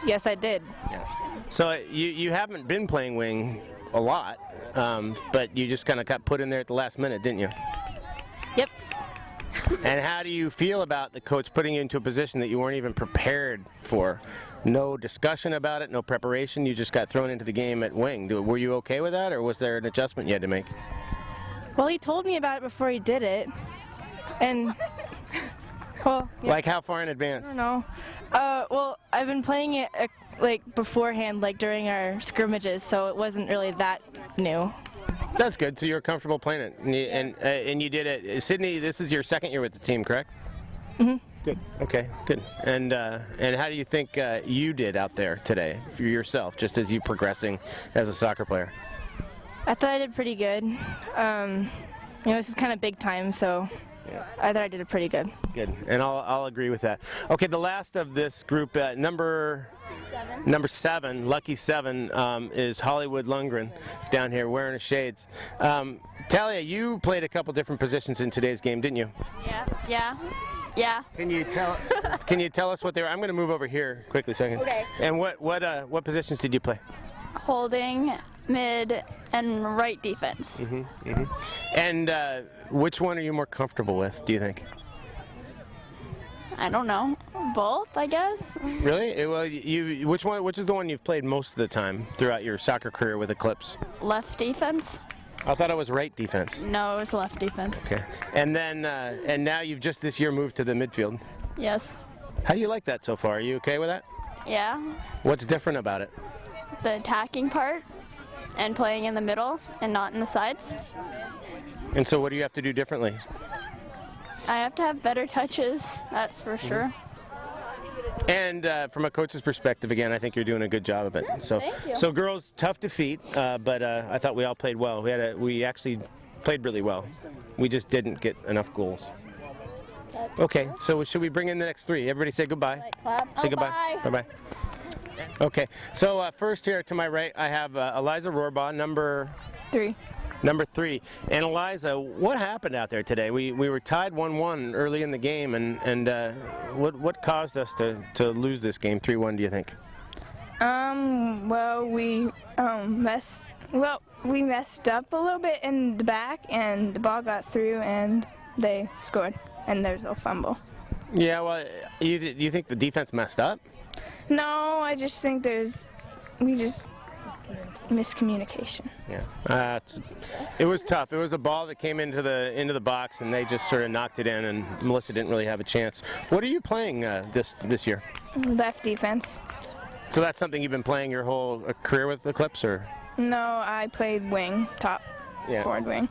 Yes, I did. Yeah. So you haven't been playing wing a lot, but you just kind of got put in there at the last minute, didn't you? Yep. And how do you feel about the coach putting you into a position that you weren't even prepared for? No discussion about it, no preparation, you just got thrown into the game at wing. Were you okay with that, or was there an adjustment you had to make? Well, he told me about it before he did it, and well, yeah, Like how far in advance? I don't know. Well, I've been playing it like beforehand, like during our scrimmages, so it wasn't really that new. That's good. So you're comfortable playing it, and you did it. Sydney, this is your second year with the team, correct? Mhm. Good. Okay. Good. And how do you think you did out there today for yourself, just as you progressing as a soccer player? I thought I did pretty good. This is kind of big time, so Yeah. I thought I did it pretty good. Good. And I'll agree with that. Okay. The last of this group, number 7, Lucky 7, is Hollywood Lundgren down here wearing his shades. Talia, you played a couple different positions in today's game, didn't you? Yeah. Can you tell us what they were? I'm going to move over here quickly, so I can. Okay. And what positions did you play? Holding, mid, and right defense. And which one are you more comfortable with, do you think? I don't know. Both, I guess. Really? Well, which is the one you've played most of the time throughout your soccer career with Eclipse? Left defense? I thought it was right defense. No, it was left defense. Okay. And then and now you've just this year moved to the midfield. Yes. How do you like that so far? Are you okay with that? Yeah. What's different about it? The attacking part and playing in the middle and not in the sides. And so what do you have to do differently? I have to have better touches, that's for sure. And from a coach's perspective, again, I think you're doing a good job of it. So, thank you. so girls, tough defeat, but I thought we all played well. We actually played really well. We just didn't get enough goals. Okay, so should we bring in the next 3? Everybody say goodbye. Clap. Say goodbye. Bye-bye. Okay, so first here to my right, I have Eliza Rohrbaugh, number 3. Number 3. And Eliza, what happened out there today? We were tied 1-1 early in the game, and what caused us to lose this game 3-1, do you think? Well, we Well, we messed up a little bit in the back, and the ball got through, and they scored. And there's a fumble. Yeah, well, you think the defense messed up? No, I just think we just miscommunication. Yeah, it was tough. It was a ball that came into the box, and they just sort of knocked it in, and Melissa didn't really have a chance. What are you playing this year? Left defense. So that's something you've been playing your whole career with Eclipse, or? No, I played wing, top forward wing.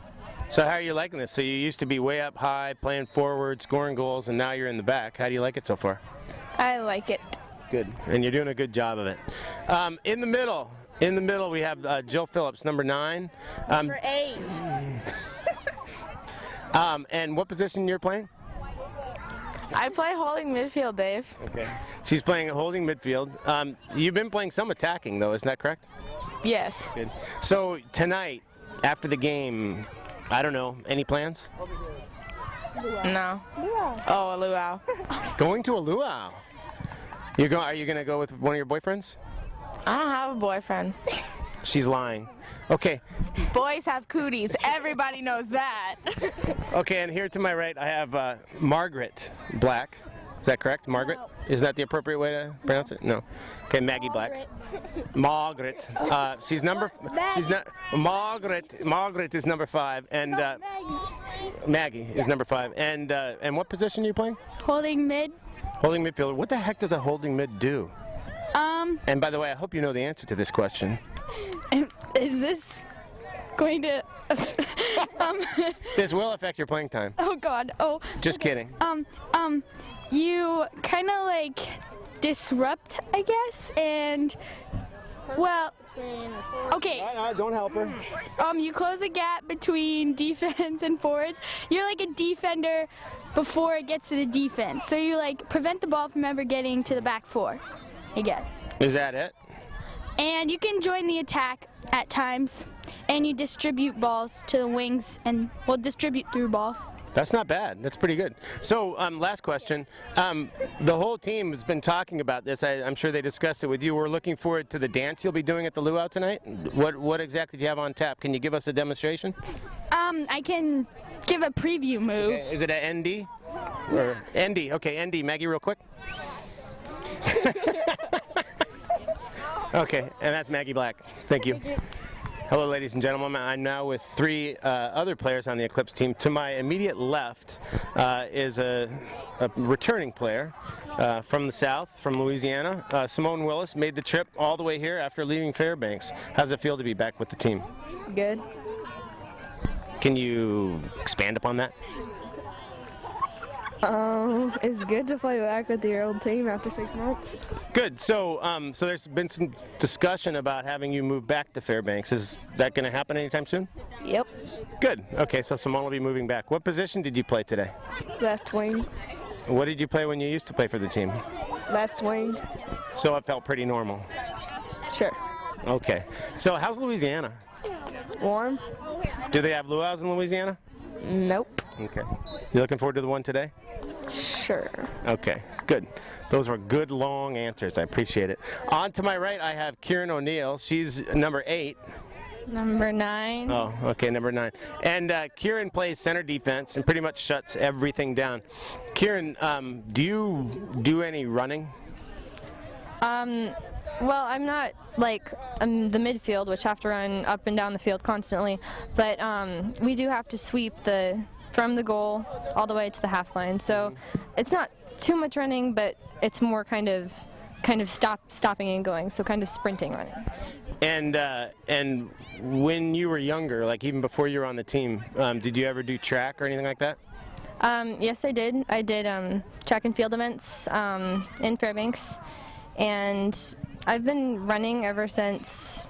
So how are you liking this? So you used to be way up high, playing forward, scoring goals, and now you're in the back. How do you like it so far? I like it. Good, and you're doing a good job of it. In the middle, we have Jill Phillips, number 9. Number 8. And what position you're playing? I play holding midfield, Dave. Okay. She's playing holding midfield. You've been playing some attacking, though, isn't that correct? Yes. Good. So tonight, after the game, I don't know, any plans? No. Oh, a luau. Going to a luau. Are you going to go with one of your boyfriends? I don't have a boyfriend. She's lying. Okay. Boys have cooties. Everybody knows that. Okay, and here to my right, I have Margaret Black. Is that correct? Margaret? Is that the appropriate way to pronounce it? No. Okay, Maggie Black. Margaret. She's not Margaret. Margaret is number 5, and Maggie is number 5. And what position are you playing? Holding mid. Holding midfielder. What the heck does a holding mid do? And by the way, I hope you know the answer to this question. Is this going to This will affect your playing time. Oh God. Oh. Just kidding. You kind of like disrupt, I guess, and well, okay. Don't help her. You close the gap between defense and forwards. You're like a defender before it gets to the defense. So you like prevent the ball from ever getting to the back 4, I guess. Is that it? And you can join the attack at times, and you distribute balls to the wings, and we'll distribute through balls. That's not bad. That's pretty good. So, last question. The whole team has been talking about this. I'm sure they discussed it with you. We're looking forward to the dance you'll be doing at the luau tonight. What exactly do you have on tap? Can you give us a demonstration? I can give a preview move. Okay. Is it an ND? Or ND. Okay, ND. Maggie, real quick. Okay, and that's Maggie Black. Thank you. Hello, ladies and gentlemen. I'm now with 3 other players on the Eclipse team. To my immediate left is a returning player from the South, from Louisiana. Simone Willis made the trip all the way here after leaving Fairbanks. How's it feel to be back with the team? Good. Can you expand upon that? It's good to play back with your old team after 6 months. Good. So, so there's been some discussion about having you move back to Fairbanks. Is that going to happen anytime soon? Yep. Good. Okay, so Simone will be moving back. What position did you play today? Left wing. What did you play when you used to play for the team? Left wing. So it felt pretty normal. Sure. Okay. So how's Louisiana? Warm? Do they have luau's in Louisiana? Nope. Okay. You looking forward to the one today? Sure. Okay, good. Those were good long answers. I appreciate it. On to my right, I have Kieran O'Neill. She's number 8. Number 9. Oh, okay, number 9. And Kieran plays center defense and pretty much shuts everything down. Kieran, do you do any running? Well, I'm not like the midfield, which have to run up and down the field constantly, but we do have to sweep from the goal all the way to the half line. So it's not too much running, but it's more kind of stopping and going, so kind of sprinting running. And when you were younger, like even before you were on the team, did you ever do track or anything like that? Yes, I did. I did track and field events in Fairbanks, and I've been running ever since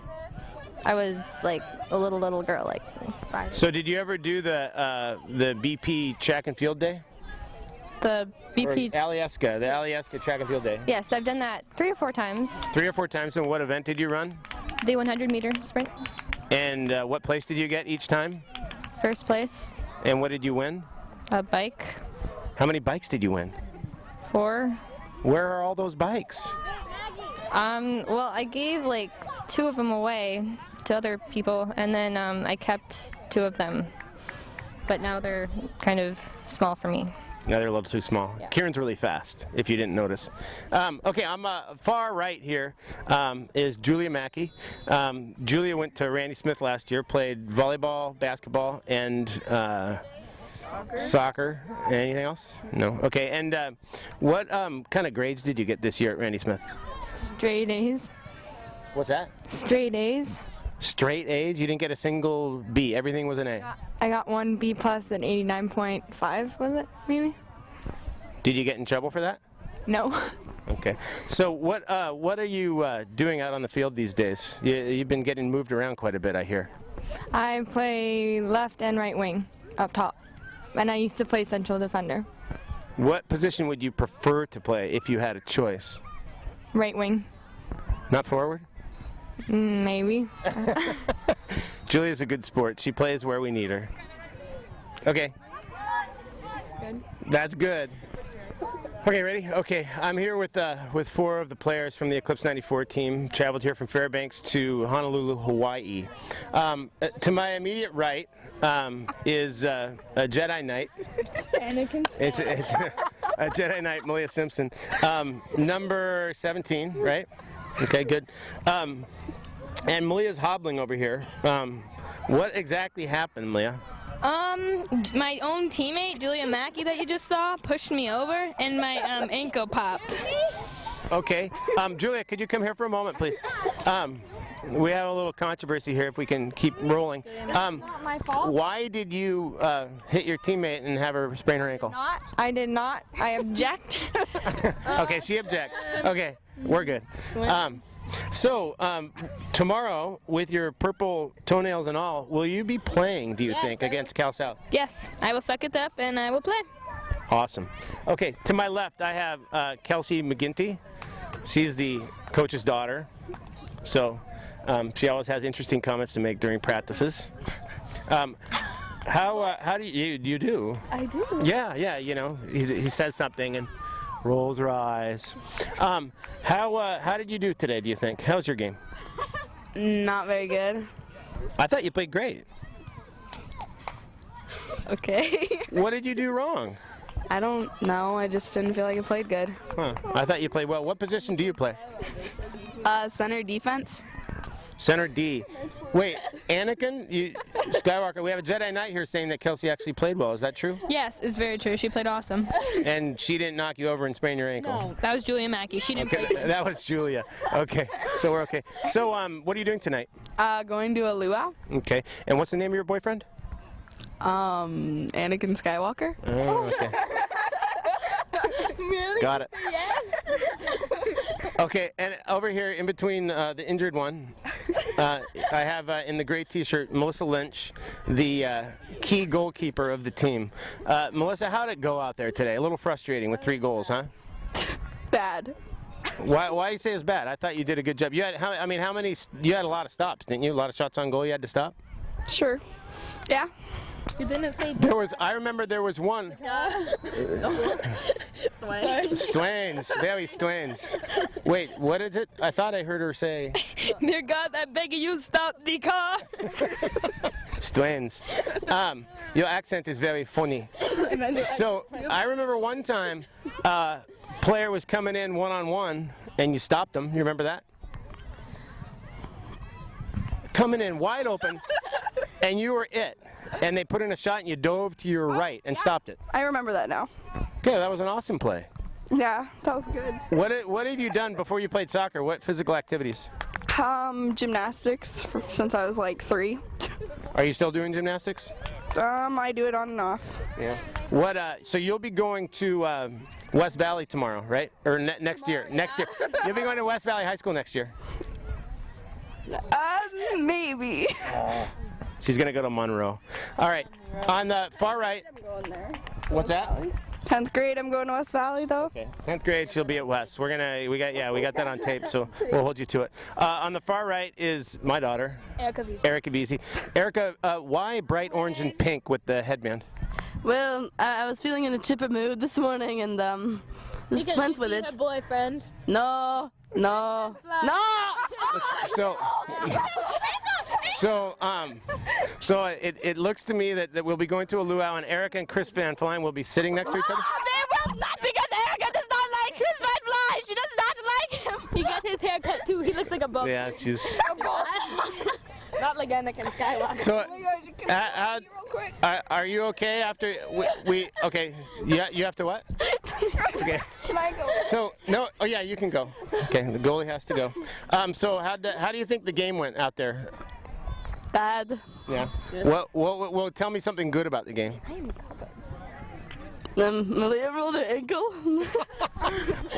I was like a little girl, like 5. So did you ever do the BP track and field day? The BP. Or Alyeska, the Alyeska track and field day. Yes, I've done that 3 or 4 times. 3 or 4 times. And what event did you run? The 100-meter sprint. And what place did you get each time? First place. And what did you win? A bike. How many bikes did you win? 4. Where are all those bikes? Well, I gave like 2 of them away to other people, and then I kept 2 of them. But now they're kind of small for me. No, they're a little too small. Yeah. Kieran's really fast, if you didn't notice. Okay, on my far right here is Julia Mackey. Julia went to Randy Smith last year, played volleyball, basketball, and soccer. Anything else? No. Okay, and what kind of grades did you get this year at Randy Smith? Straight A's. What's that? Straight A's. Straight A's? You didn't get a single B. Everything was an A. I got 1 B plus and 89.5, was it, maybe? Did you get in trouble for that? No. Okay. So what are you doing out on the field these days? You've been getting moved around quite a bit, I hear. I play left and right wing up top, and I used to play central defender. What position would you prefer to play if you had a choice? Right wing, Not forward? maybe. Julia's a good sport. She plays where we need her. Okay. Good. That's good. Okay, ready? Okay, I'm here with 4 of the players from the Eclipse 94 team. Traveled here from Fairbanks to Honolulu, Hawaii. To my immediate right is a Jedi Knight. Anakin. It's a Jedi Knight, Malia Simpson. Number 17, right? Okay, good. And Malia's hobbling over here. What exactly happened, Malia? My own teammate, Julia Mackey, that you just saw, pushed me over, and my ankle popped. Okay. Julia, could you come here for a moment, please? We have a little controversy here, if we can keep rolling. Why did you hit your teammate and have her sprain her ankle? I did not. I object. Okay, she objects. Okay, we're good. So, tomorrow, with your purple toenails and all, will you be playing, do you think, against Cal South? Yes, I will suck it up and I will play. Awesome. Okay, to my left, I have Kelsey McGinty. She's the coach's daughter. So, she always has interesting comments to make during practices. How do you do? I do. Yeah, you know, he says something and rolls her eyes. How did you do today, do you think? How's your game? Not very good. I thought you played great. Okay. What did you do wrong? I don't know. I just didn't feel like I played good. Huh. I thought you played well. What position do you play? Center defense. Center D. Wait, Anakin, Skywalker, we have a Jedi Knight here saying that Kelsey actually played well. Is that true? Yes, it's very true. She played awesome. And she didn't knock you over and sprain your ankle? No, that was Julia Mackey. She didn't play. That was Julia. Okay, so we're okay. So, what are you doing tonight? Going to a luau. Okay, and what's the name of your boyfriend? Anakin Skywalker. Oh, okay. Really? Got it. Okay, and over here in between the injured one, I have in the gray t-shirt Melissa Lynch, the key goalkeeper of the team. Melissa, how did it go out there today? A little frustrating with 3 goals, huh? Bad. Why do you say it's bad? I thought you did a good job. You had how many? You had a lot of stops, didn't you? A lot of shots on goal you had to stop. Sure. Yeah. You didn't say. I remember there was one. Stwains, very Stwains. Wait, what is it? I thought I heard her say. Dear God, I beg you, stop the car. Stwains. Your accent is very funny. So I remember one time, player was coming in one-on-one, and you stopped him. You remember that? Coming in wide open, and you were it. And they put in a shot, and you dove to your right and stopped it. I remember that now. Okay, that was an awesome play. Yeah, that was good. What have you done before you played soccer? What physical activities? Gymnastics since I was like 3. Are you still doing gymnastics? I do it on and off. Yeah. What? So you'll be going to West Valley tomorrow, right? Or next year? Next year. You'll be going to West Valley High School next year. Maybe. She's gonna go to Monroe. All right. On the far right. What's that? 10th grade, I'm going to West Valley though. Okay. 10th grade, she'll be at West. We got that on tape, so we'll hold you to it. On the far right is my daughter, Erica Veazey. Erica, why bright orange and pink with the headband? Well, I was feeling in a chipper mood this morning and just went with it. A boyfriend. No. So So it looks to me that we'll be going to a luau, and Erica and Chris Van Flyne will be sitting next to each other. They will not, because Erica does not like Chris Van Flyne. She does not like him. He got his hair cut too. He looks like a bum. Yeah, she's. Not like Anakin Skywalker. So, are you okay after we okay? Yeah, you have to what? Okay. Can I go? So no, oh yeah, you can go. Okay, the goalie has to go. So how do you think the game went out there? Bad. Yeah. Well, tell me something good about the game. Malia rolled her ankle.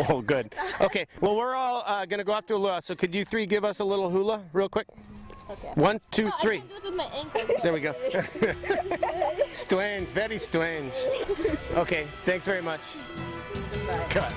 Oh, good. Okay. Well, we're all gonna go off to a luau. So could you three give us a little hula, real quick? Okay. 1, 2, 3. I can do it with my ankles. There we go. Strange, very strange. Okay. Thanks very much. Cut.